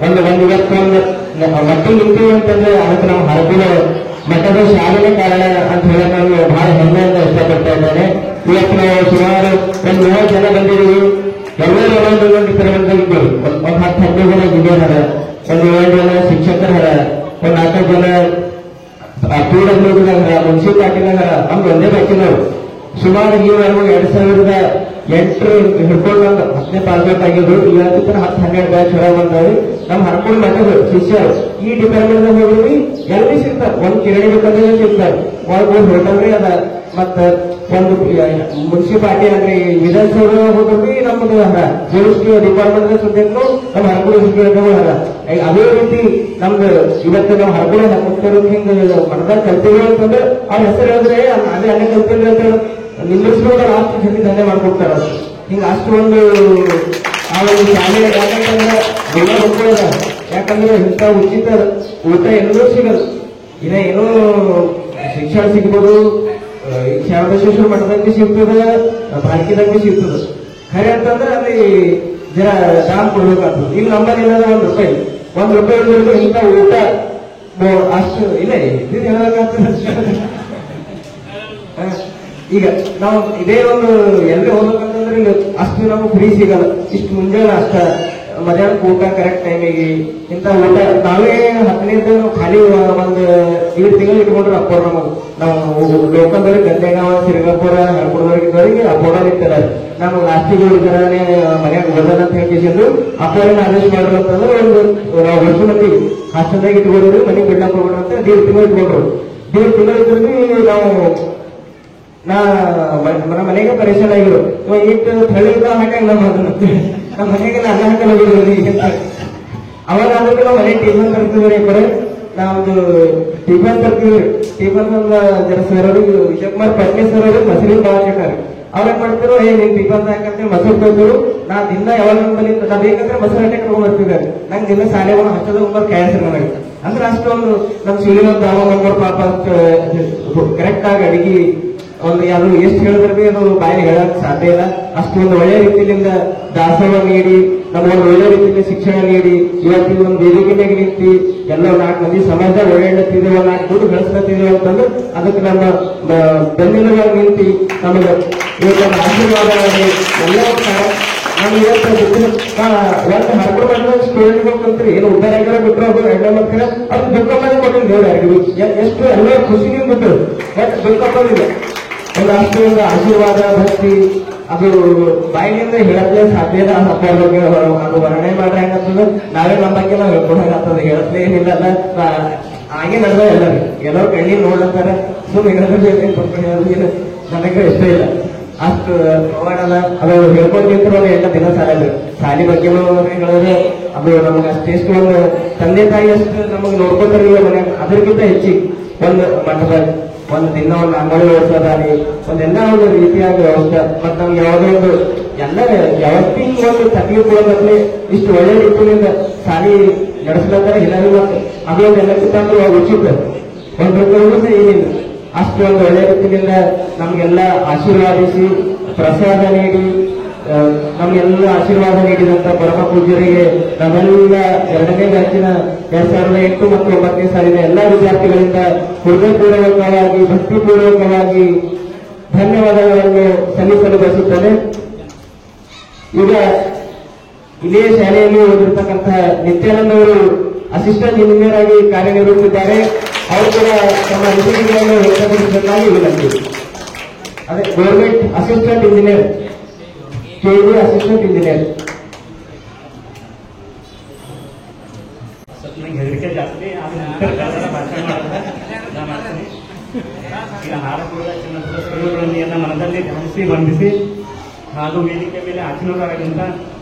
ಒಂದು ಇವತ್ತೊಂದು ಮಟ್ಟಿಗೆ ನಿಂತೀವಿ ಅಂತಂದ್ರೆ ಅದಕ್ಕೆ ನಾವು ಹರಪಿನ ಮಟ್ಟದ ಶಾಲೆಯ ಕಾರಣ ಅಂತ ಹೇಳಿ ನಾನು ಬಹಳ ಹೆಮ್ಮೆಯಿಂದ ಇಷ್ಟಪಡ್ತಾ ಇದ್ದೇನೆ. ಇವತ್ತು ನಾವು ಸುಮಾರು ಒಂದು 30 ಜನ ಬಂದಿದ್ದೀವಿ. ಎಲ್ಲರೂ ಒಂದೊಂದು ತರಗತಿಗಳಿದ್ದೀವಿ. ಒಂದು 10-15 ಜನ ಗಿಡಿಯರ, ಒಂದು 7 ಜನ ಶಿಕ್ಷಕರ, ಒಂದು 4 ಜನ PWD ಮುನ್ಸಿಪಾಲಿಟಿನಾಗ ನಮ್ದು ಒಂದೇ ಬ್ಯಾಚಿನವರು. ಸುಮಾರು ಈವರೆಗೂ 2008 ಹಿಡ್ಕೊಂಡು 10ನೇ ಪಾಸ್ಔಟ್ ಆಗಿದ್ರು. ಇವತ್ತು 10-12 ಬ್ಯಾಚ್ ಹೊರಗೆ ಬಂದವರು ನಮ್ ಹರ್ಕೊಂಡು ಮಟ್ಟರು ಶಿಷ್ಯರು. ಈ ಡಿಪಾರ್ಟ್ಮೆಂಟ್ ಹೋಗಿ ಎಲ್ಲಿ ಸಿಗ್ತಾರೆ, ಒಂದು ಕಿರಣಿ ಬೇಕಂದ್ರೆ ಸಿಗ್ತಾರೆ, ಒಂದು ಹೋಟೆಲ್ ಅದ, ಮತ್ತ ಒಂದು ಮುನ್ಸಿಪಾಲಿಟಿ ಅಂದ್ರೆ ವಿಧಾನಸೌಧ ಹೋಗಿ ನಮ್ಮದು ಜೋಡಿಸ್ತೀವಿ ಡಿಪಾರ್ಟ್ಮೆಂಟ್ ಸುದ್ದಿಗೂ ನಮ್ಮ ಹರಕುಳ ಸುದ್ದಿಗಳು ಅದ. ಅದೇ ರೀತಿ ನಮ್ದು ಇವತ್ತು ನಾವು ಹರಕುಳ ಹಾಕೋರು ಹಿಂಗ ಮನದಾಗ ಕಲ್ತೀವಿ ಅಂತಂದ್ರೆ ಅವ್ರ ಹೆಸರು ಹೇಳಿದ್ರೆ ಅಲ್ಲೇ ಕಲ್ತೀವಿ ಅಂತ ನಿಲ್ಲಿಸ್ಕೊಂಡು ಅಷ್ಟು ಜನ ದಂಧೆ ಮಾಡ್ಕೊಡ್ತಾರ. ಹಿಂಗ ಅಷ್ಟು ಒಂದು ಆ ಒಂದು ಶಾಲೆ ಯಾಕಂತಂದ್ರೆ ಎಲ್ಲ ಮಕ್ಕಳದ. ಯಾಕಂದ್ರೆ ಇಂಥ ಉಚಿತ ಊಟ ಎಲ್ಲರೂ ಸಿಗಲ್ಲ. ಇನ್ನ ಏನೋ ಶಿಕ್ಷಣ ಸಿಗ್ಬೋದು, ಶಾರದೇಶ್ವರ ಮಠದಲ್ಲಿ ಸಿಗ್ತದೆ, ಭಾರತೀಯದಲ್ಲಿ ಸಿಗ್ತದೆ. ಖರೆ ಅಂತಂದ್ರೆ ಅಲ್ಲಿ ಜನ ದಾನ್ ಕೊಡ್ಬೇಕಾಗ್ತದೆ. ಇಲ್ಲಿ ನಮ್ಮಲ್ಲಿ ಏನಾದ್ರು ₹1 ಇಲ್ಲದ್ರೆ ಇಂಥ ಊಟ ಅಷ್ಟು ಇಲ್ಲ. ಇದು ಹೇಳಬೇಕಾಗ್ತದೆ. ಈಗ ನಾವು ಇದೇ ಒಂದು ಎಲ್ಲಿ ಹೋಗ್ಬೇಕಂತಂದ್ರೆ ಇಲ್ಲಿ ಅಷ್ಟು ನಮ್ಗೆ ಫ್ರೀ ಸಿಗಲ್ಲ. ಇಷ್ಟು ಮುಂಜಾನೆ ಅಷ್ಟ ಮಧ್ಯಾಹ್ನಕ್ಕೆ ಊಟ ಕರೆಕ್ಟ್ ಟೈಮಿಗೆ ಇಂಥ ಊಟ ನಾವೇ 10ನೇದು ಖಾಲಿ ಒಂದು 2 ತಿಂಗಳು ಇಟ್ಕೊಂಡ್ರೆ ಅಪ್ಪೋರ್ ನಮಗೆ. ನಾವು ಲೋಕಲ್ದವ್ರಿಗೆ ಗಂಡೆಗಾವ ಸಿರಿಗಾಪುರ ಹರ್ಕೊಡೋರಿಗೆ ಅಪ್ಪೋರ್ ಇರ್ತಾರೆ. ನಾವು ಲಾಸ್ಟಿಗೆ ಉಳಿದಾರನೇ ಮನ್ಯಾಗ ಓದೋಣ ಅಂತ ಹೇಳ್ಕೊಂಡು ಅಪ್ಪೋರೇನ ಆದೇಶ ಮಾಡ್ರು ಅಂತಂದ್ರೆ ನಾವು ವರ್ಷ ಮಂದಿ ಹಾಸ್ಟೆಲ್ದಾಗ ಇಟ್ಕೊಂಡ್ರಿ ಮನೆಗೆ ಬಿಡ್ಲಾಕ್ ಹೋಗೋಣ ಅಂತ 1.5 ತಿಂಗಳು ಇಟ್ಕೊಂಡ್ರು. 1.5 ತಿಂಗಳು ಇದ್ರೂ ನಾವು ನಮ್ಮ ಮನೆಗೆ ಪರೇಶಾನ್ ಆಗಿರು. ಇಟ್ಟು ಥಳಿದ ಹಾಕಂಗ್ ನಮ್ಮ ಮನೆಗೆ ಅನ್ನ ಹಾಕಲು ಹೋಗಿದ್ರು. ಅವಾಗ ಅದಕ್ಕೆ ನಾವು ಮನೆ ಟಿಫನ್ ತರ್ತಿದ್ರಿ. ಬರೀ ನಾವೊಂದು ಟಿಫನ್ ತರ್ತೀವಿ. ಟಿಫನ್ ಜರ ಸರ್ ಅವ್ರಿಗೆ ವಿಜಯಕುಮಾರ್ ಪಟ್ನಿ ಸರ್ ಅವ್ರಿಗೆ ಮೊಸರು ಬಾಳ್ತಾರೆ. ಅವ್ರೇನ್ ಮಾಡ್ತಿರೋ ನೀನ್ ಟಿಫನ್ ಹಾಕಂತ ಮೊಸರು ತೊಗೊಂಡು ನಾ ದಿನ ಯಾವಾಗ ಬಂದು ನಾ ಬೇಕಂದ್ರೆ ಮೊಸರು ಹಟ್ಟೆ ಕರ್ಕೊಂಡ್ ಬರ್ತಿದ್ದಾರೆ. ನಂಗೆ ದಿನ ಶಾಲೆ ಹಚ್ಚದ ಹೋಗ್ಬಾರ್ದು ಕ್ಯಾನ್ಸರ್ ನನಗೆ. ಅಂದ್ರೆ ಅಷ್ಟೊಂದು ನಮ್ ಶಿವಲಿನ ದಾಮ ಪಾಪ ಕರೆಕ್ಟ್ ಆಗಿ ಅಡಿಗೆ ಒಂದು ಯಾರು ಎಷ್ಟು ಹೇಳಿದ್ರೆ ಬಿ ಅದು ಬಾಯಿ ಹೇಳಕ್ ಸಾಧ್ಯ ಇಲ್ಲ. ಅಷ್ಟೊಂದು ಒಳ್ಳೆ ರೀತಿಯಿಂದ ದಾಸೋಹ ನೀಡಿ ನಮಗೊಂದು ಒಳ್ಳೆ ರೀತಿಯಿಂದ ಶಿಕ್ಷಣ ನೀಡಿ ಇವತ್ತಿನ ಒಂದು ವೇದಿಕೆಯಾಗಿ ನಿಂತು ಎಲ್ಲ 4 ಮಂದಿ ಸಮಾಜದಾಗ ಒಳ್ಳೆತ್ತಿದ್ದೇವೆ, 4 ದುಡ್ಡು ಬೆಳೆಸ್ಲತ್ತಿದ್ದೇವೆ ಅಂತಂದ್ರೆ ಅದಕ್ಕೆ ನಮ್ಮ ಬೆನ್ನೆಲುಬಾಗಿ ನಿಂತು ನಮಗೆ ಇವತ್ತು ಆಶೀರ್ವಾದ ಎಲ್ಲ ನಮ್ಗೆ ಇವತ್ತು ಒಂದು ಹರ್ಕೊಂಡು ಮಾಡಿದ್ರೆ ಸ್ಟೂಡೆಂಟ್ಗಳು ಕಲ್ತ್ರಿ ಏನು ಉದ್ದಾರ ಆಗಿರೋ ಬಿಟ್ಟರು ಅವ್ರು ಎಣ್ಣೆ ಮಾಡ್ತಾರೆ. ಅದು ದುಃಖ ಮಾಡಿ ಕೊಟ್ಟಿಲ್ಲ ದೇವ್ರು ಯಾರಿಗೂ ಎಷ್ಟು ಎಲ್ಲ ಖುಷಿನಿಂದ ಬಿಟ್ಟರು. ಬಟ್ ದುಃಖ ಬಂದಿಲ್ಲ. ಒಂದಷ್ಟು ಒಂದು ಆಶೀರ್ವಾದ ಭಕ್ತಿ ಅದು ಬಾಯಿನಿಂದ ಹೇಳತ್ಲೇ ಸಾಧ್ಯ ಇಲ್ಲ. ಹಬ್ಬ ಬಗ್ಗೆ ಅದು ವರ್ಣನೆ ಮಾಡ್ರೆ ಹೆಂಗತ್ತದ ನಾವೇ ನಮ್ಮ ಬಗ್ಗೆ ನಾವು ಹೇಳ್ಕೊಡಾಗತ್ತದ. ಹೇಳತ್ಲೇ ಏನಿಲ್ಲ ಹಾಗೆ ನಡೆದ ಎಲ್ಲರೂ ಕಣ್ಣಿ ನೋಡ್ಲತ್ತಾರೆ. ಹೇಳೋದು ನನಗೆ ಇಷ್ಟ ಇಲ್ಲ. ಅಷ್ಟು ಪವಾಡಲ್ಲ ಅದು ಹೇಳ್ಕೊಂಡಿದ್ರು ಎಲ್ಲ ದಿನ ಸಾಲಲ್ಲ. ಶಾಲಿ ಬಗ್ಗೆ ಹೇಳಿದ್ರೆ ಅದು ನಮ್ಗೆ ಅಷ್ಟೆಷ್ಟು ಒಂದು ತಂದೆ ತಾಯಿ ಅಷ್ಟು ನಮಗೆ ನೋಡ್ಕೊತಾರೆ ಮನೆ. ಅದಕ್ಕಿಂತ ಹೆಚ್ಚಿಗೆ ಒಂದು ಮಠದ ಒಂದು ದಿನ ಒಂದು ಅಂಗಡಿ ಓಡಿಸೋದಾರಿ ಒಂದೆಲ್ಲ ಒಂದು ರೀತಿಯಾದ ವ್ಯವಸ್ಥೆ. ಮತ್ ನಮ್ಗೆ ಯಾವುದೋ ಒಂದು ಎಲ್ಲ ಯಾವತ್ತಿನ ಒಂದು ತಕಲೀಫ್ ಕೊಡೋದ್ರಲ್ಲಿ ಇಷ್ಟು ಒಳ್ಳೆ ರೀತಿಯಿಂದ ಶಾಲಿ ನಡೆಸ್ಲತ್ತಾರೆ ಎಲ್ಲರೂ. ಮತ್ತೆ ಅದೊಂದು ಎಲ್ಲಕ್ಕಿಂತ ಉಚಿತ ಒಂದು ರೂಪಾಯಿ ಏನಿಲ್ಲ. ಅಷ್ಟು ಒಂದು ಒಳ್ಳೆ ರೀತಿಯಿಂದ ನಮ್ಗೆಲ್ಲ ಆಶೀರ್ವಾದಿಸಿ ಪ್ರಸಾದ ನೀಡಿ ನಮ್ಗೆಲ್ಲ ಆಶೀರ್ವಾದ ನೀಡಿದಂತ ಪರಮ ಪೂಜ್ಯರಿಗೆ ನಮ್ಮೆಲ್ಲ 2ನೇ ಬ್ಯಾಚಿನ 2008 ಮತ್ತು 9ನೇ ಸಾಲಿನ ಎಲ್ಲ ವಿದ್ಯಾರ್ಥಿಗಳಿಂದ ಹೃದಯಪೂರ್ವಕವಾಗಿ ಭಕ್ತಿಪೂರ್ವಕವಾಗಿ ಧನ್ಯವಾದಗಳನ್ನು ಸಲ್ಲಿಸಲು ಬಯಸುತ್ತೇನೆ. ಈಗ ಇದೇ ಶಾಲೆಯಲ್ಲಿ ಓದಿರ್ತಕ್ಕಂತಹ ನಿತ್ಯಾನಂದ್ ಅವರು ಅಸಿಸ್ಟೆಂಟ್ ಇಂಜಿನಿಯರ್ ಆಗಿ ಕಾರ್ಯನಿರ್ವಹಿಸಿದ್ದಾರೆ. ಅವರು ಕೂಡ ತಮ್ಮ ಅನಿಸಿಕೆಗಳನ್ನು ವ್ಯಕ್ತಪಡಿಸಬೇಕಾಗಿ ವಿನಂತಿ. ಅದೇ government assistant engineer, KG assistant engineer. ಹೆದರಿಕೆ ಜಾಸ್ತಿ ಭಾಷಣ ಮಾಡ್ತೀನಿ. ಈಗ ಹಾರಕೂಡ ಚಿನ್ನಗಳನ್ನು ಮನದಲ್ಲಿ ಧ್ಯಾನಿಸಿ ವಂದಿಸಿ ಹಾಗೂ ವೇದಿಕೆ ಮೇಲೆ ಆಚೀನರಾಗಿರುವಂತ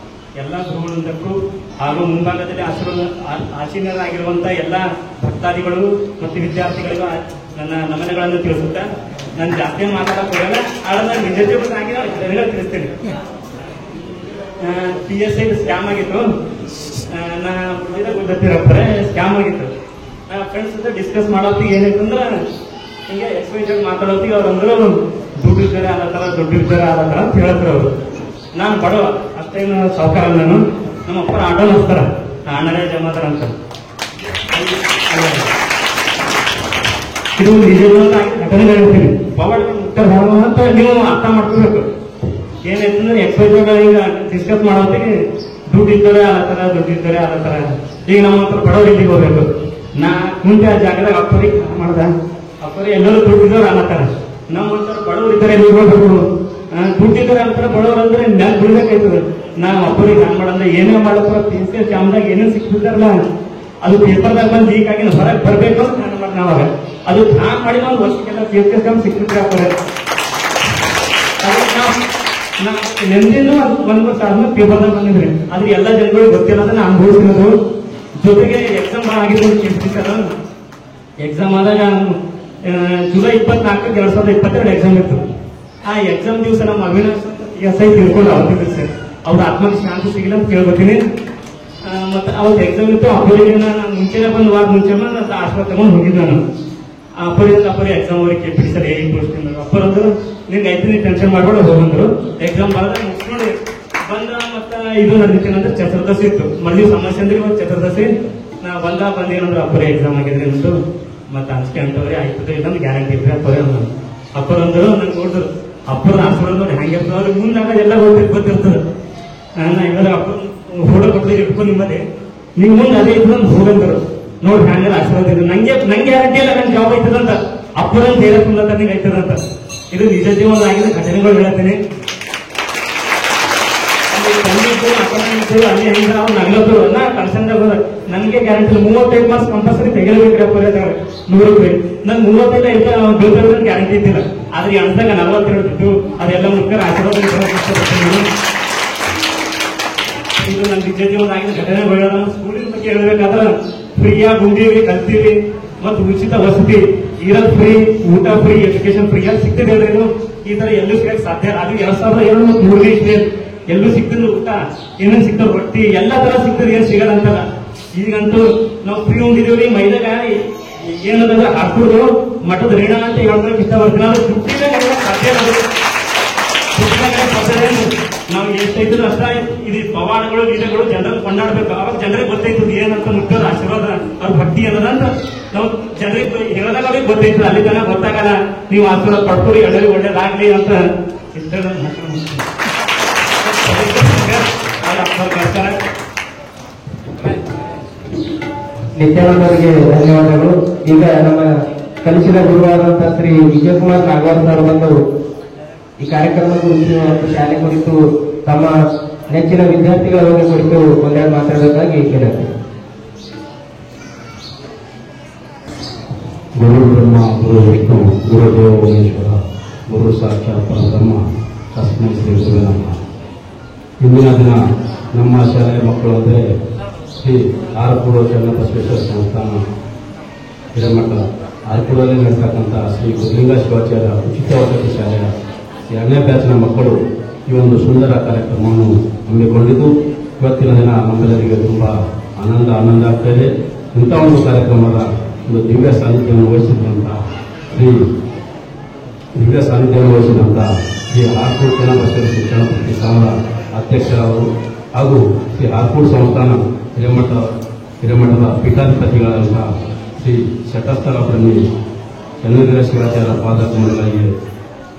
ಎಲ್ಲ ಗುರುಗಳಿಂದಕ್ಕೂ ಹಾಗೂ ಮುಂಭಾಗದಲ್ಲಿ ಆಚೀನರಾಗಿರುವಂತಹ ಎಲ್ಲ ಭಕ್ತಾದಿಗಳು ಮತ್ತು ವಿದ್ಯಾರ್ಥಿಗಳಿಗೂ ನನ್ನ ನಮನಗಳನ್ನು ತಿಳಿಸುತ್ತಾ ನಾನು ಜಾಸ್ತಿ ಮಾತಾಡಕ್ಕೆ ಹೋಗಲ್ಲ. ಆದ್ರೆ ನಾನು ನಿಜವಾಗಿ ಜನಗಳು ತಿಳಿಸ್ತೇನೆ. PSI ಸ್ಕ್ಯಾಮ್ ಆಗಿತ್ತು. ಗೊತ್ತಿರತ್ತಾರೆ ಸ್ಕ್ಯಾಮ್ ಆಗಿತ್ತು. ಫ್ರೆಂಡ್ಸ್ ಜೊತೆ ಡಿಸ್ಕಸ್ ಮಾಡೋತ್ತಿಗೆ ಏನಾಯ್ತಂದ್ರೆ ಹಿಂಗೆ XYZ ಮಾತಾಡೋತ್ತಿಗೆ ಅವ್ರಂದ್ರು ದುಡ್ಡಿರ್ತಾರೆ ಆದ ದುಡ್ಡಿರ್ತಾರೆ ಆದ ಅಂತ ಹೇಳ್ತಾರೆ ಅವರು. ನಾನು ಬಡವ ಅಷ್ಟೇನು ಸಾವುಕಾರ. ನಾನು ನಮ್ಮ ಅಪ್ಪರ ಆಟೋ ನಡೆಸ್ತಾರ ಅಣ್ಣರೇ ಜಮಾತಾರ ಅಂತ. ಇದು ನಿಜವಾದ ಘಟನೆ ಹೇಳ್ತೀನಿ. ಪವಾಡ ಉತ್ತರ ಧರ್ಮ ಅಂತ ನೀವು ಅರ್ಥ ಮಾಡ್ಕೋಬೇಕು. ಏನಾಯ್ತಂದ್ರೆ XYZ ಈಗ ಡಿಸ್ಕಸ್ ಮಾಡೋತ್ತಿಗೆ ದುಡ್ಡಿದ್ದಾರೆ ದುಡ್ಡಿದ್ದಾರೆ ಆದ ತರ. ಈಗ ನಮ್ಮ ಹತ್ರ ಬಡವರು ಇಲ್ಲಿಗೆ ಹೋಗ್ಬೇಕು. ನಾ ಮುಂದೆ ಆ ಜಾಗದಾಗ ಅಪ್ಪರಿಗೆ ಮಾಡ್ದ ಅಪ್ಪರಿ ಎಲ್ಲರೂ ದುಡ್ಡಿದ್ದವ್ರು ಅನ್ನತ್ತಾರ. ನಮ್ಮ ಒಂಥರ ಬಡವರು ಇದ್ದಾರೆ ಎಲ್ಲಿ ಹೋಗ್ಬೇಕು. ದುಡ್ಡಿದ್ದಾರೆ ಅಂತಾರೆ ಬಡವರು ಅಂದ್ರೆ ನೆಲ್ ಬಿಡ್ಬೇಕಾಯ್ತದೆ. ನಾವು ಅಪ್ಪರಿಗೆ ಹಂಗ್ ಮಾಡಂದ್ರೆ ಏನೇ ಮಾಡಪ್ಪ PSI ಕ್ಯಾಮ್ರಾಗ ಏನೇನು ಸಿಕ್ಬಿಡ್ತಾರಲ್ಲ ಅದು ಪೇಪರ್ದಾಗ ಬಂದು ಲೀಕ್ ಆಗಿ ಹೊರಗೆ ಬರ್ಬೇಕು ಅಂತ ನಾನು ಮಾಡಿ ನಾವಾಗ ಅದು ಹ್ಯಾಂಗ್ ಮಾಡಿದ ಒಂದು ವರ್ಷಕ್ಕೆಲ್ಲ PSI ಕ್ಯಾಮ್ ಸಿಕ್ಬಿಟ್ರೆ ಅಪ್ಪರೇ. ನೆಂದಿನೂ ಒಂದು ವರ್ಷ ಆದ್ಮೇಲೆ ಪೇಪರ್ದಾಗ ಬಂದಿದ್ರಿ. ಆದ್ರೆ ಎಲ್ಲ ಜನಗಳಿಗೆ ಗೊತ್ತಿಲ್ಲ ಅದನ್ನ ಅನುಭವಿಸಿರೋದು. ಜೊತೆಗೆ ಎಕ್ಸಾಮ್ ಆಗಿದ್ದು ಎಕ್ಸಾಮ್ ಆದಾಗ ಜುಲೈ 24, 2022 ಎಕ್ಸಾಮ್ ಇತ್ತು. ಆ ಎಕ್ಸಾಮ್ ದಿವಸ ನಮ್ಮ ಅವಿನಾಶ್ SI ತಿಳ್ಕೊಂಡು ಅವತ್ತು ದಿವಸ ಅವ್ರ ಆತ್ಮಕ್ಕೆ ಶಾಂತಿ ಸಿಗಿಲ್ಲ ಅಂತ ಕೇಳ್ಕೊತೀನಿ. ಮತ್ತೆ ಅವತ್ತು ಎಕ್ಸಾಮ್ ಇತ್ತು. ಅಪ್ಪರಿಗೆ ನಾನು ಮುಂಚೆನೆ ಬಂದು ವಾರ ಮುಂಚೆ ಆಸ್ಪತ್ರೆ ತಗೊಂಡು ಹೋಗಿದ್ದು ನಾನು. ಅಪ್ಪರಿ ಎಕ್ಸಾಮ್ ಅವ್ರಿಗೆ ಬಿಡಿಸಲ್ಲ ಹೇಗೆ ತೋರಿಸ್ತೀನಿ. ಅಪ್ಪರಂದ್ರು ನಿನ್ಗೆ ಆಯ್ತು ನೀವು ಟೆನ್ಷನ್ ಮಾಡ್ಕೊಂಡು ಹೋಗಂದ್ರು. ಎಕ್ಸಾಮ್ ಬರೋದ ಮುಗಿಸ್ಕೊಂಡು ಬಂದ ಮತ್ತೆ ಇದು ನಡೆದಿತ್ತೇನಂದ್ರೆ ಚತುರ್ದಶಿ ಇತ್ತು. ಮళ్ళీ ಸಮಸ್ಯೆ ಅಂದ್ರೆ ಇವತ್ತು ಚತುರ್ದಶಿ ನಾ ಬಂದೇನಂದ್ರೆ ಅಪ್ಪರೇ ಎಕ್ಸಾಮ್ ಆಗಿದ್ರೆ ಅಂತು ಮತ್ತೆ ಅನ್ಸ್ಕೆ ಅಂತವ್ರೆ ಆಯ್ತದೆ ಇಲ್ಲಂದ್ರೆ ಗ್ಯಾರಂಟಿ ಇದ್ರೆ ಅಪ್ಪರಂದ್ರು ನನ್ಗೆ ನೋಡಿದ್ರು ಅಪ್ಪರ ಆಶೀರ್ವಾದ ನೋಡಿ ಹೆಂಗಿರ್ತದೆ ಅವ್ರಿಗೆ ಮುಂದಾಗ ಎಲ್ಲ ಗೊತ್ತಿರ್ತದೆ. ನಾ ಹೇಳಿದ್ರೆ ಅಪ್ಪ ಫೋಟೋ ಕೊಡ್ತೀರಿ ಇಟ್ಕೊಂಡು ನಿಮ್ಮದೇ ನೀವು ಮುಂದೆ ಅದೇ ಇದ್ರು ಹೋಗಂದ್ರು ನೋಡಿ ಹ್ಯಾಂಗಲ್ಲ ಆಶೀರ್ವಾದ ಇದ್ರು. ನಂಗೆ ಗ್ಯಾರಂಟಿ ಇಲ್ಲ ನನ್ ಜಾಬ್ ಐತದಂತ ಅಪ್ಪರಂತ ಹೇಳಕ್ಕಿಲ್ಲ ನಿಂಗೆ ಐತದಂತ. ಇದು ನಿಜ ಜೀವನ ಆಗಿರೋ ಘಟನೆಗಳು ಹೇಳ್ತೀನಿ. ಅಲ್ಲಿ ಹೆಂಗ ಅವ್ರು ನಗ್ಲತ್ತರು ಕನ್ಸಂದಾಗ ಹೋದ ನನಗೆ ಗ್ಯಾರಂಟಿ 35 ಮಾರ್ಕ್ಸ್ ಕಂಪಲ್ಸರಿ ತೆಗೆಯಬೇಕ್ರಿ ಅಪ್ಪ 100 ರೂಪಾಯಿ. ನನ್ 35 ಬೀಳ್ತಾರೆ ಗ್ಯಾರಂಟಿ ಇದ್ದಿಲ್ಲ. ಆದ್ರೆ ಅನ್ಸಾಗ 42 ಇತ್ತು. ಅದೆಲ್ಲ ಮುಖ್ಯ ಆಶೀರ್ವಾದ. ಇದು ನನ್ನ ನಿಜ ಜೀವನ ಆಗಿನ ಘಟನೆಗಳು. ನಮ್ಮ ಸ್ಕೂಲಿನ ಬಗ್ಗೆ ಹೇಳ್ಬೇಕಾದ್ರೆ ಫ್ರೀಯಾಗಿ ಉಂಡೀವಿ ಕಲ್ತೀವಿ ಮತ್ತು ಉಚಿತ ವಸತಿ ಇರೋದು ಫ್ರೀ, ಊಟ ಫ್ರೀ, ಎಜುಕೇಶನ್ ಫ್ರೀ ಅಲ್ಲಿ ಸಿಗ್ತದೆ. ಇದು ಈ ತರ ಎಲ್ಲೂ ಸಿಗಕ್ಕೆ ಸಾಧ್ಯ. ಅದು 2002 ಮತ್ತು 3ನೇ ಇಸ್ವಿ ಎಲ್ಲೂ ಸಿಗ್ತದೆ ಊಟ, ಏನೇನು ಸಿಗ್ತದೆ ರೊಟ್ಟಿ ಎಲ್ಲ ತರ ಸಿಗ್ತದೆ. ಏನ್ ಸಿಗಲ್ಲ ಅಂತಲ್ಲ. ಈಗಂತೂ ನಾವು ಫ್ರೀ ಉಂಡಿದೀವಿ. ಮೈದಾಗ ಏನಂದ್ರೆ ಹಾಕೋದು ಮಠದ ಋಣ ಅಂತ ಹೇಳೋದಕ್ಕೆ ಇಷ್ಟಪಡ್ತೀನಿ. ಅದು ದುಡ್ಡಿನ ಸಾಧ್ಯ ನಾವು ಎಷ್ಟೈತದ ಅಷ್ಟ ಇದು ಪವಾಡಗಳು ಗೀತೆಗಳು ಜನರಿಗೆ ಕೊಂಡಾಡ್ಬೇಕು. ಅವಾಗ ಜನರಿಗೆ ಗೊತ್ತೈತದ ಏನಂತ ಮುಖ್ಯದ ಆಶೀರ್ವಾದ ಅವ್ರ ಭಕ್ತಿ ಅನ್ನೋದ ಅಂತ ನಾವು ಜನರಿಗೆ ಹೇಳಿದಾಗ ಅವ್ರಿಗೆ ಗೊತ್ತೈತದ. ಅಲ್ಲಿ ತನಕ ಗೊತ್ತಾಗಲ್ಲ. ನೀವು ಆಶೀರ್ವಾದ ಪಡ್ಕೊಡಿ, ಎಲ್ಲರಿಗೂ ಒಳ್ಳೇದಾಗ್ಲಿ ಅಂತ ನಿತ್ಯಾನಂದ ಅವರಿಗೆ ಧನ್ಯವಾದಗಳು. ಈಗ ನಮ್ಮ ಕಲಿಸಿದ ಗುರುವಾದಂತಹ ಶ್ರೀ ವಿಜಯಕುಮಾರ್ ನಾಗವಾರ್ ಸರ್ ಬಂದು ಈ ಕಾರ್ಯಕ್ರಮ ಕುರಿತು ಮತ್ತು ಶಾಲೆ ಕುರಿತು ತಮ್ಮ ನೆಚ್ಚಿನ ವಿದ್ಯಾರ್ಥಿಗಳ ಬಗ್ಗೆ ಕುರಿತು ಒಂದೆರಡು ಮಾತಾಡೋದಾಗಿ ಕೇಳುತ್ತೇನೆ. ಗುರು ಬ್ರಹ್ಮ ಗುರು ವಿಷ್ಣು ಗುರು ದೇವ ಮಹೇಶ್ವರ ಗುರು ಸಾಕ್ಷಾತ್ ಪರಬ್ರಹ್ಮ ತಸ್ಮೈ ಶ್ರೀ ಗುರು ನಮಃ. ಇಂದಿನ ದಿನ ನಮ್ಮ ಶಾಲೆಯ ಮಕ್ಕಳು ಅಂದರೆ ಶ್ರೀ ಆರಪೂರ್ವ ಚನ್ನಬಸವೇಶ್ವರ ಸಂಸ್ಥಾನ ಹಿರೇಮಠ ಆರಪೂರದಲ್ಲಿ ನಡೆಸತಕ್ಕಂಥ ಶ್ರೀ ಗುರುಲಿಂಗ ಶಿವಾಚಾರ್ಯ ಉಚಿತ ವಸತಿ ಶಾಲೆಯ 2ನೇ ಬ್ಯಾಚಿನ ಮಕ್ಕಳು ಈ ಒಂದು ಸುಂದರ ಕಾರ್ಯಕ್ರಮವನ್ನು ಹಮ್ಮಿಕೊಂಡಿದ್ದು ಇವತ್ತಿನ ದಿನ ನಮ್ಮೆಲ್ಲರಿಗೆ ತುಂಬ ಆನಂದ ಆಗ್ತಾ ಇದೆ. ಇಂಥ ಒಂದು ಕಾರ್ಯಕ್ರಮದ ಒಂದು ದಿವ್ಯ ಸಾನ್ನಿಧ್ಯವನ್ನು ವಹಿಸಿದಂಥ ಶ್ರೀ ಆರ್ಪೂರ್ ಚನ್ನಬಸವೇಶ್ವರ ಶಿಕ್ಷಣ ಪ್ರತಿಷ್ಠಾನದ ಅಧ್ಯಕ್ಷರವರು ಹಾಗೂ ಶ್ರೀ ಆರ್ಪೂರ್ ಸಂಸ್ಥಾನ ಹಿರೇಮಠದ ಪೀಠಾಧಿಪತಿಗಳಾದಂಥ ಶ್ರೀ ಶಟಸ್ಥಲ ಬ್ರಹ್ಮಿ ಚನ್ನವೀರ ಶಿವಾಚಾರ್ಯ ಪಾದಕಮಲಗಳಿಗೆ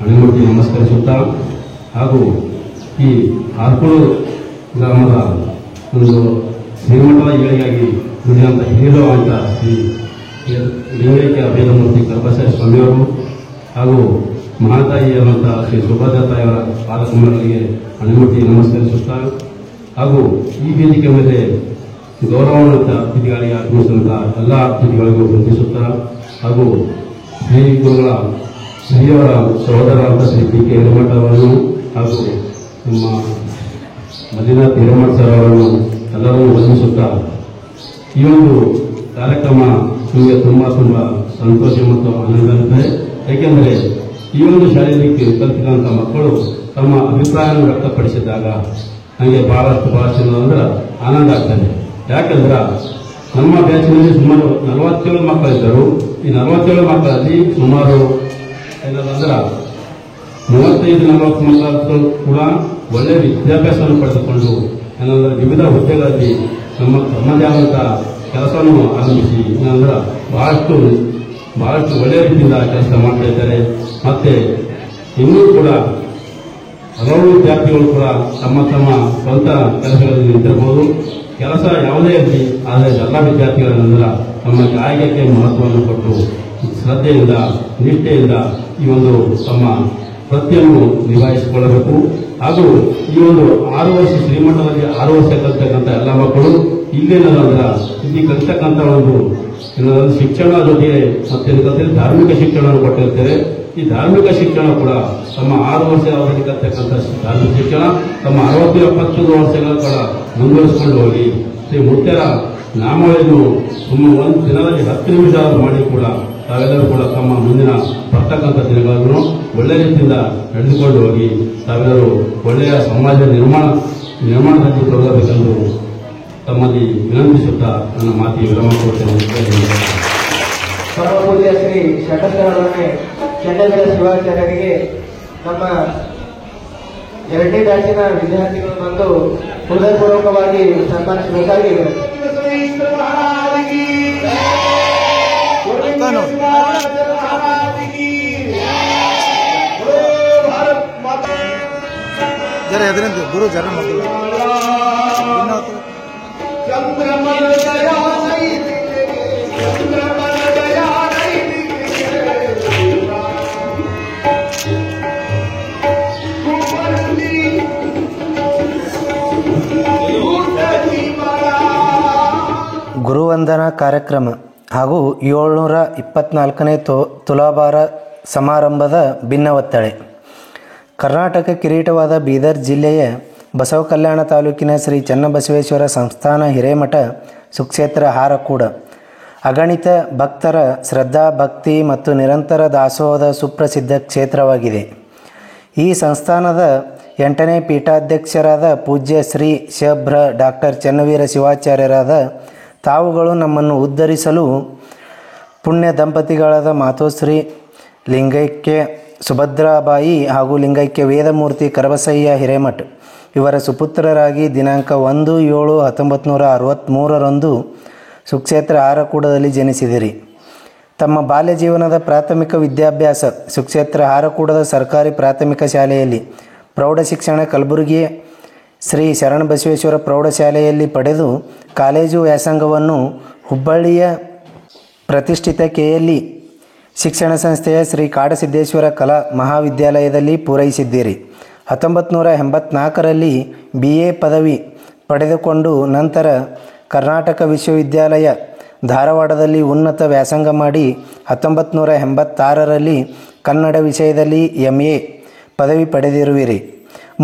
ಅಣಿಮುಟ್ಟಿ ನಮಸ್ಕರಿಸುತ್ತಾ ಹಾಗೂ ಈ ಆರ್ಪೂರು ಗ್ರಾಮದ ಒಂದು ಶ್ರೀಮಠದ ಏಳಿಗಾಗಿ ನುಡಿದಂಥ ಹೀರೋ ಅಂತ ಶ್ರೀ ಲಿಂಗೈಕ್ಯ ವೇದಮೂರ್ತಿ ಕರ್ಬಸೇಶ್ವರ ಸ್ವಾಮಿಯವರು ಹಾಗೂ ಮಹಾತಾಯಿಯಾದಂಥ ಶ್ರೀ ಸುಭದ್ರ ತಾಯಿಯವರ ಪಾದಕಮಲಗಳಿಗೆ ಅಣಿಮುಟ್ಟಿ ನಮಸ್ಕರಿಸುತ್ತಾ ಹಾಗೂ ಈ ವೇದಿಕೆ ಮೇಲೆ ಗೌರವಾನ್ವಿತ ಅತಿಥಿಗಳಿಗೆ ಆಗಮಿಸಿದಂಥ ಎಲ್ಲ ಅತಿಥಿಗಳಿಗೂ ವಂದಿಸುತ್ತಾ ಹಾಗೂ ಶ್ರೀ ಗುರುಗಳ ಶ್ರೀಯವರ ಸಹೋದರ ಅಂತ ಶ್ರೀ ಟಿ ಕೆ ಹಿರೇಮಠ ಅವರನ್ನು ಹಾಗೂ ನಮ್ಮ ಮಲ್ಲಿನಾಥ್ ಹಿರೇಮಠ ಸರ್ ಅವರನ್ನು ಎಲ್ಲರನ್ನೂ ವಂದಿಸುತ್ತಾ ಈ ಒಂದು ಕಾರ್ಯಕ್ರಮ ನಿಮಗೆ ತುಂಬ ಸಂತೋಷ ಮತ್ತು ಆನಂದ ಆಗುತ್ತದೆ. ಏಕೆಂದರೆ ಈ ಒಂದು ಶಾಲೆಯಲ್ಲಿ ಕಲಿತಿದಂಥ ಮಕ್ಕಳು ತಮ್ಮ ಅಭಿಪ್ರಾಯವನ್ನು ವ್ಯಕ್ತಪಡಿಸಿದಾಗ ನನಗೆ ಬಹಳಷ್ಟು ಅಂದ್ರೆ ಆನಂದ ಆಗ್ತದೆ. ಯಾಕೆಂದ್ರೆ ನಮ್ಮ ಬ್ಯಾಚಿನಲ್ಲಿ ಸುಮಾರು 47 ಮಕ್ಕಳಿದ್ದರು. ಈ 47 ಮಕ್ಕಳಲ್ಲಿ ಸುಮಾರು ಏನಂದ್ರೆ 35-40 ಮಕ್ಕಳು ಕೂಡ ಒಳ್ಳೆಯ ವಿದ್ಯಾಭ್ಯಾಸವನ್ನು ಪಡೆದುಕೊಂಡು ಏನಂದ್ರೆ ವಿವಿಧ ಹುದ್ದೆಗಳಲ್ಲಿ ತಮ್ಮದೇ ಆದಂಥ ಕೆಲಸವನ್ನು ಆರಂಭಿಸಿ ಏನಂದ್ರೆ ಬಹಳಷ್ಟು ಒಳ್ಳೆಯ ರೀತಿಯಿಂದ ಕೆಲಸ ಮಾಡ್ತಾ ಇದ್ದಾರೆ. ಮತ್ತೆ ಇನ್ನೂ ಕೂಡ ಹಲವು ವಿದ್ಯಾರ್ಥಿಗಳು ಕೂಡ ತಮ್ಮ ಸ್ವಂತ ಕೆಲಸಗಳಲ್ಲಿ ನಿಂತಿರಬಹುದು. ಕೆಲಸ ಯಾವುದೇ ಇರಲಿ, ಆದರೆ ಎಲ್ಲ ವಿದ್ಯಾರ್ಥಿಗಳನ್ನೆಲ್ಲ ತಮ್ಮ ಕಾಯಕಕ್ಕೆ ಮಹತ್ವವನ್ನು ಕೊಟ್ಟು ಶ್ರದ್ಧೆಯಿಂದ ನಿಷ್ಠೆಯಿಂದ ಈ ಒಂದು ತಮ್ಮ ವೃತ್ತಿಯನ್ನು ನಿಭಾಯಿಸಿಕೊಳ್ಳಬೇಕು. ಹಾಗೂ ಈ ಒಂದು 6 ವರ್ಷ ಶ್ರೀಮಠದಲ್ಲಿ 6 ವರ್ಷ ಕಲಿತಕ್ಕಂಥ ಎಲ್ಲ ಮಕ್ಕಳು ಇಲ್ಲೇನಂದ್ರೆ ಇಲ್ಲಿ ಕಲಿತಕ್ಕಂಥ ಒಂದು ಶಿಕ್ಷಣ ಜೊತೆಗೆ ಮತ್ತೆ ಧಾರ್ಮಿಕ ಶಿಕ್ಷಣವನ್ನು ಕೊಟ್ಟಿರ್ತಾರೆ. ಈ ಧಾರ್ಮಿಕ ಶಿಕ್ಷಣ ಕೂಡ ತಮ್ಮ 6 ವರ್ಷ ಅವಧಿಗೆ ಕಲಿತಕ್ಕಂಥ ಧಾರ್ಮಿಕ ಶಿಕ್ಷಣ ತಮ್ಮ 60-70 ವರ್ಷಗಳ ಕೂಡ ಮುಂದುವರಿಸಿಕೊಂಡು ಹೋಗಿ ಶ್ರೀ ಮುತ್ಯರ ನಾಮಾವಳಿಯನ್ನು ಒಂದು ದಿನದಲ್ಲಿ 10 ನಿಮಿಷ ಮಾಡಿ ಕೂಡ ತಾವೆಲ್ಲರೂ ಕೂಡ ತಮ್ಮ ಮುಂದಿನ ಬರ್ತಕ್ಕಂಥ ದಿನಗಳನ್ನು ಒಳ್ಳೆಯ ರೀತಿಯಿಂದ ನಡೆದುಕೊಂಡು ಹೋಗಿ ತಾವೆಲ್ಲರೂ ಒಳ್ಳೆಯ ಸಮಾಜ ನಿರ್ಮಾಣದಲ್ಲಿ ತೊಡಗಬೇಕೆಂದು ತಮ್ಮಲ್ಲಿ ವಿನಂತಿಸುತ್ತಾ ನನ್ನ ಮಾತಿಗೆ ವಿರಾಮ ಕೊಡುತ್ತೇನೆ. ಪರಮ ಪೂಜ್ಯ ಶ್ರೀ ಶಟಸ್ಥಳವನ್ನೇ ಚನ್ನವೀರ ಶಿವಾಚಾರ್ಯರಿಗೆ ನಮ್ಮ 2ನೇ ಬ್ಯಾಚಿನ ವಿದ್ಯಾರ್ಥಿಗಳು ಬಂದು ಹೃದಯಪೂರ್ವಕವಾಗಿ ಸನ್ಮಾನಿಸಬೇಕಾಗಿ ಜರ ಎದರಿಂದ ಗುರು ಜರ ಮಕ್ಕಳು ಗುರುವಂದನಾ ಕಾರ್ಯಕ್ರಮ ಹಾಗೂ 724ನೇ ತುಲಾಭಾರ ಸಮಾರಂಭದ ಭಿನ್ನವತ್ತಳೆ. ಕರ್ನಾಟಕ ಕಿರೀಟವಾದ ಬೀದರ್ ಜಿಲ್ಲೆಯ ಬಸವಕಲ್ಯಾಣ ತಾಲೂಕಿನ ಶ್ರೀ ಚನ್ನಬಸವೇಶ್ವರ ಸಂಸ್ಥಾನ ಹಿರೇಮಠ ಸುಕ್ಷೇತ್ರ ಹಾರಕೂಡ ಅಗಣಿತ ಭಕ್ತರ ಶ್ರದ್ಧಾ ಭಕ್ತಿ ಮತ್ತು ನಿರಂತರ ದಾಸೋಹದ ಸುಪ್ರಸಿದ್ಧ ಕ್ಷೇತ್ರವಾಗಿದೆ. ಈ ಸಂಸ್ಥಾನದ 8ನೇ ಪೀಠಾಧ್ಯಕ್ಷರಾದ ಪೂಜ್ಯ ಶ್ರೀ ಶಬ್ರ ಡಾಕ್ಟರ್ ಚನ್ನವೀರ ಶಿವಾಚಾರ್ಯರಾದ ತಾವುಗಳು ನಮ್ಮನ್ನು ಉದ್ಧರಿಸಲು ಪುಣ್ಯ ದಂಪತಿಗಳಾದ ಮಾತೋಶ್ರೀ ಲಿಂಗೈಕ್ಯ ಸುಭದ್ರಾಬಾಯಿ ಹಾಗೂ ಲಿಂಗೈಕ್ಯ ವೇದಮೂರ್ತಿ ಕರಬಸಯ್ಯ ಹಿರೇಮಠ್ ಇವರ ಸುಪುತ್ರರಾಗಿ ದಿನಾಂಕ 1/7/1963 ಸುಕ್ಷೇತ್ರ ಹಾರಕೂಡದಲ್ಲಿ ಜನಿಸಿದಿರಿ. ತಮ್ಮ ಬಾಲ್ಯ ಜೀವನದ ಪ್ರಾಥಮಿಕ ವಿದ್ಯಾಭ್ಯಾಸ ಸುಕ್ಷೇತ್ರ ಹಾರಕೂಡದ ಸರ್ಕಾರಿ ಪ್ರಾಥಮಿಕ ಶಾಲೆಯಲ್ಲಿ, ಪ್ರೌಢಶಿಕ್ಷಣ ಕಲಬುರಗಿ ಶ್ರೀ ಶರಣಬಸವೇಶ್ವರ ಪ್ರೌಢಶಾಲೆಯಲ್ಲಿ ಪಡೆದು ಕಾಲೇಜು ವ್ಯಾಸಂಗವನ್ನು ಹುಬ್ಬಳ್ಳಿಯ ಪ್ರತಿಷ್ಠಿತ KLE ಶಿಕ್ಷಣ ಸಂಸ್ಥೆಯ ಶ್ರೀ ಕಾಡಸಿದ್ದೇಶ್ವರ ಕಲಾ ಮಹಾವಿದ್ಯಾಲಯದಲ್ಲಿ ಪೂರೈಸಿದ್ದೀರಿ. 1984ರಲ್ಲಿ BA ಪದವಿ ಪಡೆದುಕೊಂಡು ನಂತರ ಕರ್ನಾಟಕ ವಿಶ್ವವಿದ್ಯಾಲಯ ಧಾರವಾಡದಲ್ಲಿ ಉನ್ನತ ವ್ಯಾಸಂಗ ಮಾಡಿ 1986ರಲ್ಲಿ ಕನ್ನಡ ವಿಷಯದಲ್ಲಿ MA ಪದವಿ ಪಡೆದಿರುವಿರಿ.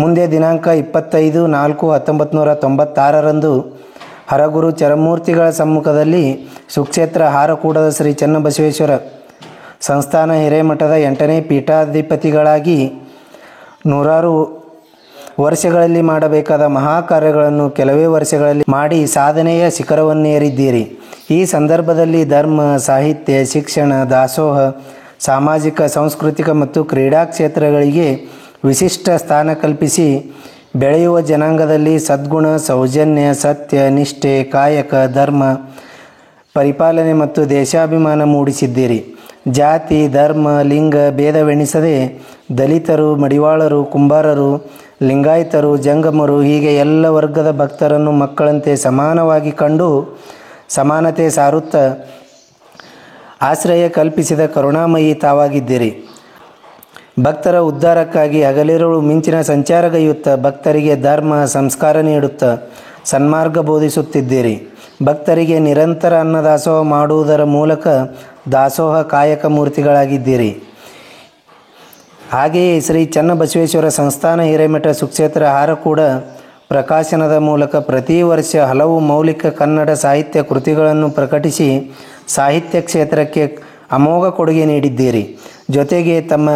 ಮುಂದೆ ದಿನಾಂಕ 25/4/1996ರಂದು ಹರಗುರು ಚರಮೂರ್ತಿಗಳ ಸಮ್ಮುಖದಲ್ಲಿ ಸುಕ್ಷೇತ್ರ ಹಾರಕೂಡದ ಶ್ರೀ ಚನ್ನಬಸವೇಶ್ವರ ಸಂಸ್ಥಾನ ಹಿರೇಮಠದ 8ನೇ ಪೀಠಾಧಿಪತಿಗಳಾಗಿ 100 ವರ್ಷಗಳಲ್ಲಿ ಮಾಡಬೇಕಾದ ಮಹಾಕಾರ್ಯಗಳನ್ನು ಕೆಲವೇ ವರ್ಷಗಳಲ್ಲಿ ಮಾಡಿ ಸಾಧನೆಯ ಶಿಖರವನ್ನೇರಿದ್ದೀರಿ. ಈ ಸಂದರ್ಭದಲ್ಲಿ ಧರ್ಮ, ಸಾಹಿತ್ಯ, ಶಿಕ್ಷಣ, ದಾಸೋಹ, ಸಾಮಾಜಿಕ, ಸಾಂಸ್ಕೃತಿಕ ಮತ್ತು ಕ್ರೀಡಾ ಕ್ಷೇತ್ರಗಳಿಗೆ ವಿಶಿಷ್ಟ ಸ್ಥಾನ ಕಲ್ಪಿಸಿ ಬೆಳೆಯುವ ಜನಾಂಗದಲ್ಲಿ ಸದ್ಗುಣ, ಸೌಜನ್ಯ, ಸತ್ಯ, ನಿಷ್ಠೆ, ಕಾಯಕ, ಧರ್ಮ ಪರಿಪಾಲನೆ ಮತ್ತು ದೇಶಾಭಿಮಾನ ಮೂಡಿಸಿದ್ದೀರಿ. ಜಾತಿ, ಧರ್ಮ, ಲಿಂಗ ಭೇದವೆಣಿಸದೆ ದಲಿತರು, ಮಡಿವಾಳರು, ಕುಂಬಾರರು, ಲಿಂಗಾಯತರು, ಜಂಗಮರು ಹೀಗೆ ಎಲ್ಲ ವರ್ಗದ ಭಕ್ತರನ್ನು ಮಕ್ಕಳಂತೆ ಸಮಾನವಾಗಿ ಕಂಡು ಸಮಾನತೆ ಸಾರುತ್ತಾ ಆಶ್ರಯ ಕಲ್ಪಿಸಿದ ಕರುಣಾಮಯಿ ತಾವಾಗಿದ್ದೀರಿ. ಭಕ್ತರ ಉದ್ಧಾರಕ್ಕಾಗಿ ಹಗಲಿರುಳು ಮಿಂಚಿನ ಸಂಚಾರಗೈಯುತ್ತಾ ಭಕ್ತರಿಗೆ ಧರ್ಮ ಸಂಸ್ಕಾರ ನೀಡುತ್ತಾ ಸನ್ಮಾರ್ಗ ಬೋಧಿಸುತ್ತಿದ್ದೀರಿ. ಭಕ್ತರಿಗೆ ನಿರಂತರ ಅನ್ನದಾಸೋಹ ಮಾಡುವುದರ ಮೂಲಕ ದಾಸೋಹ ಕಾಯಕ ಮೂರ್ತಿಗಳಾಗಿದ್ದೀರಿ. ಹಾಗೆಯೇ ಶ್ರೀ ಚನ್ನಬಸವೇಶ್ವರ ಸಂಸ್ಥಾನ ಹಿರೇಮಠ ಸುಕ್ಷೇತ್ರ ಹಾರಕೂಡ ಪ್ರಕಾಶನದ ಮೂಲಕ ಪ್ರತಿ ವರ್ಷ ಹಲವು ಮೌಲಿಕ ಕನ್ನಡ ಸಾಹಿತ್ಯ ಕೃತಿಗಳನ್ನು ಪ್ರಕಟಿಸಿ ಸಾಹಿತ್ಯ ಕ್ಷೇತ್ರಕ್ಕೆ ಅಮೋಘ ಕೊಡುಗೆ ನೀಡಿದ್ದೀರಿ. ಜೊತೆಗೆ ತಮ್ಮ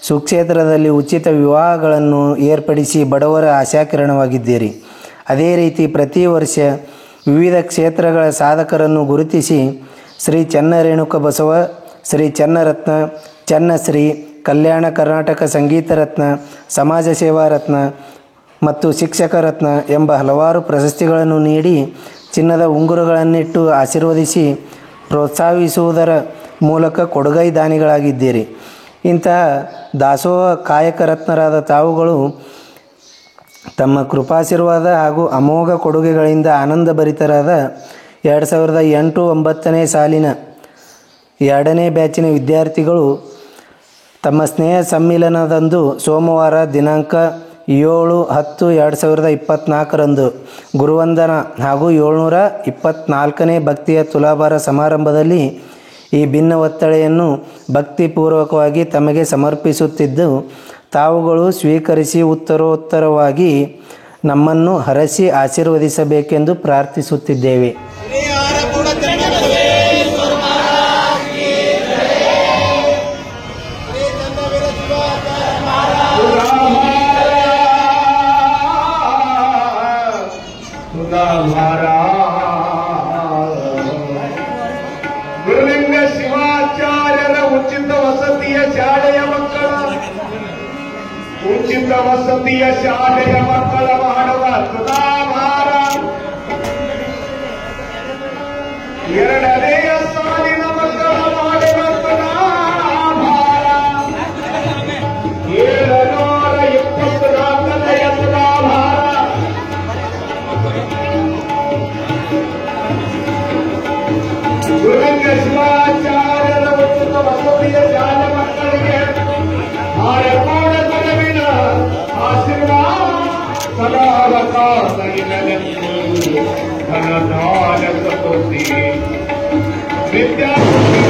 ಸುಕ್ಷೇತ್ರದಲ್ಲಿ ಉಚಿತ ವಿವಾಹಗಳನ್ನು ಏರ್ಪಡಿಸಿ ಬಡವರ ಆಶಾಕಿರಣವಾಗಿದ್ದೀರಿ. ಅದೇ ರೀತಿ ಪ್ರತಿ ವರ್ಷ ವಿವಿಧ ಕ್ಷೇತ್ರಗಳ ಸಾಧಕರನ್ನು ಗುರುತಿಸಿ ಶ್ರೀ ಚನ್ನರೇಣುಕ ಬಸವ, ಶ್ರೀ ಚನ್ನರತ್ನ, ಚನ್ನಶ್ರೀ, ಕಲ್ಯಾಣ ಕರ್ನಾಟಕ ಸಂಗೀತ ರತ್ನ, ಸಮಾಜ ಸೇವಾ ರತ್ನ ಮತ್ತು ಶಿಕ್ಷಕ ರತ್ನ ಎಂಬ ಹಲವಾರು ಪ್ರಶಸ್ತಿಗಳನ್ನು ನೀಡಿ ಚಿನ್ನದ ಉಂಗುರಗಳನ್ನಿಟ್ಟು ಆಶೀರ್ವದಿಸಿ ಪ್ರೋತ್ಸಾಹಿಸುವುದರ ಮೂಲಕ ಕೊಡುಗೈ ದಾನಿಗಳಾಗಿದ್ದೀರಿ. ಇಂತಹ ದಾಸೋಹ ಕಾಯಕ ರತ್ನರಾದ ತಾವುಗಳು ತಮ್ಮ ಕೃಪಾಶೀರ್ವಾದ ಹಾಗೂ ಅಮೋಘ ಕೊಡುಗೆಗಳಿಂದ ಆನಂದಭರಿತರಾದ 2008-9ನೇ ಸಾಲಿನ 2ನೇ ಬ್ಯಾಚಿನ ವಿದ್ಯಾರ್ಥಿಗಳು ತಮ್ಮ ಸ್ನೇಹ ಸಮ್ಮಿಲನದಂದು ಸೋಮವಾರ ದಿನಾಂಕ 7/10/2024ರಂದು ಗುರುವಂದನ ಹಾಗೂ 724ನೇ ಭಕ್ತಿಯ ತುಲಾಭಾರ ಸಮಾರಂಭದಲ್ಲಿ ಈ ಭಿನ್ನ ಒತ್ತಳೆಯನ್ನು ಭಕ್ತಿಪೂರ್ವಕವಾಗಿ ತಮಗೆ ಸಮರ್ಪಿಸುತ್ತಿದ್ದು ತಾವುಗಳು ಸ್ವೀಕರಿಸಿ ಉತ್ತರೋತ್ತರವಾಗಿ ನಮ್ಮನ್ನು ಹರಸಿ ಆಶೀರ್ವದಿಸಬೇಕೆಂದು ಪ್ರಾರ್ಥಿಸುತ್ತಿದ್ದೇವೆ. ಗುರುಲಿಂಗ ಶಿವಾಚಾರ್ಯರ ಉಚಿತ ವಸತಿಯ ಶಾಲೆಯ ಮಕ್ಕಳ ಮಾಡುವ ಸುಧಾಭಾರ 2ನೇ ಸಾಲಿನ ಮಕ್ಕಳ ಮಾಡುವ ಸುಧಾಭಾರ 724ನೇ ಸುಧಾಭಾರ ಗುರುಲಿಂಗ ಶಿವಾಚಾರ್ಯರ ಉಚಿತ ವಸತಿಯ ಶಾಲೆ ಮಕ್ಕಳಿಗೆ ಹಾರಕೂಡ ಗುರುವಿನ ಆಶೀರ್ವಾದ ಸದಾವಕಾಶ ಧನದಾನ ಸತೋತಿ ವಿದ್ಯಾರ್ಥಿ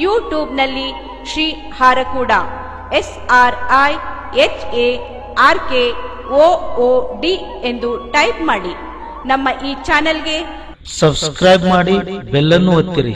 ಯೂಟ್ಯೂಬ್ನಲ್ಲಿ ಶ್ರೀ ಹಾರಕೂಡ SRIHARKOOD ಎಂದು ಟೈಪ್ ಮಾಡಿ. ನಮ್ಮ ಈ ಚಾನೆಲ್ಗೆ ಸಬ್ಸ್ಕ್ರೈಬ್ ಮಾಡಿ, ಬೆಲ್ ಅನ್ನು ಒತ್ತಿರಿ.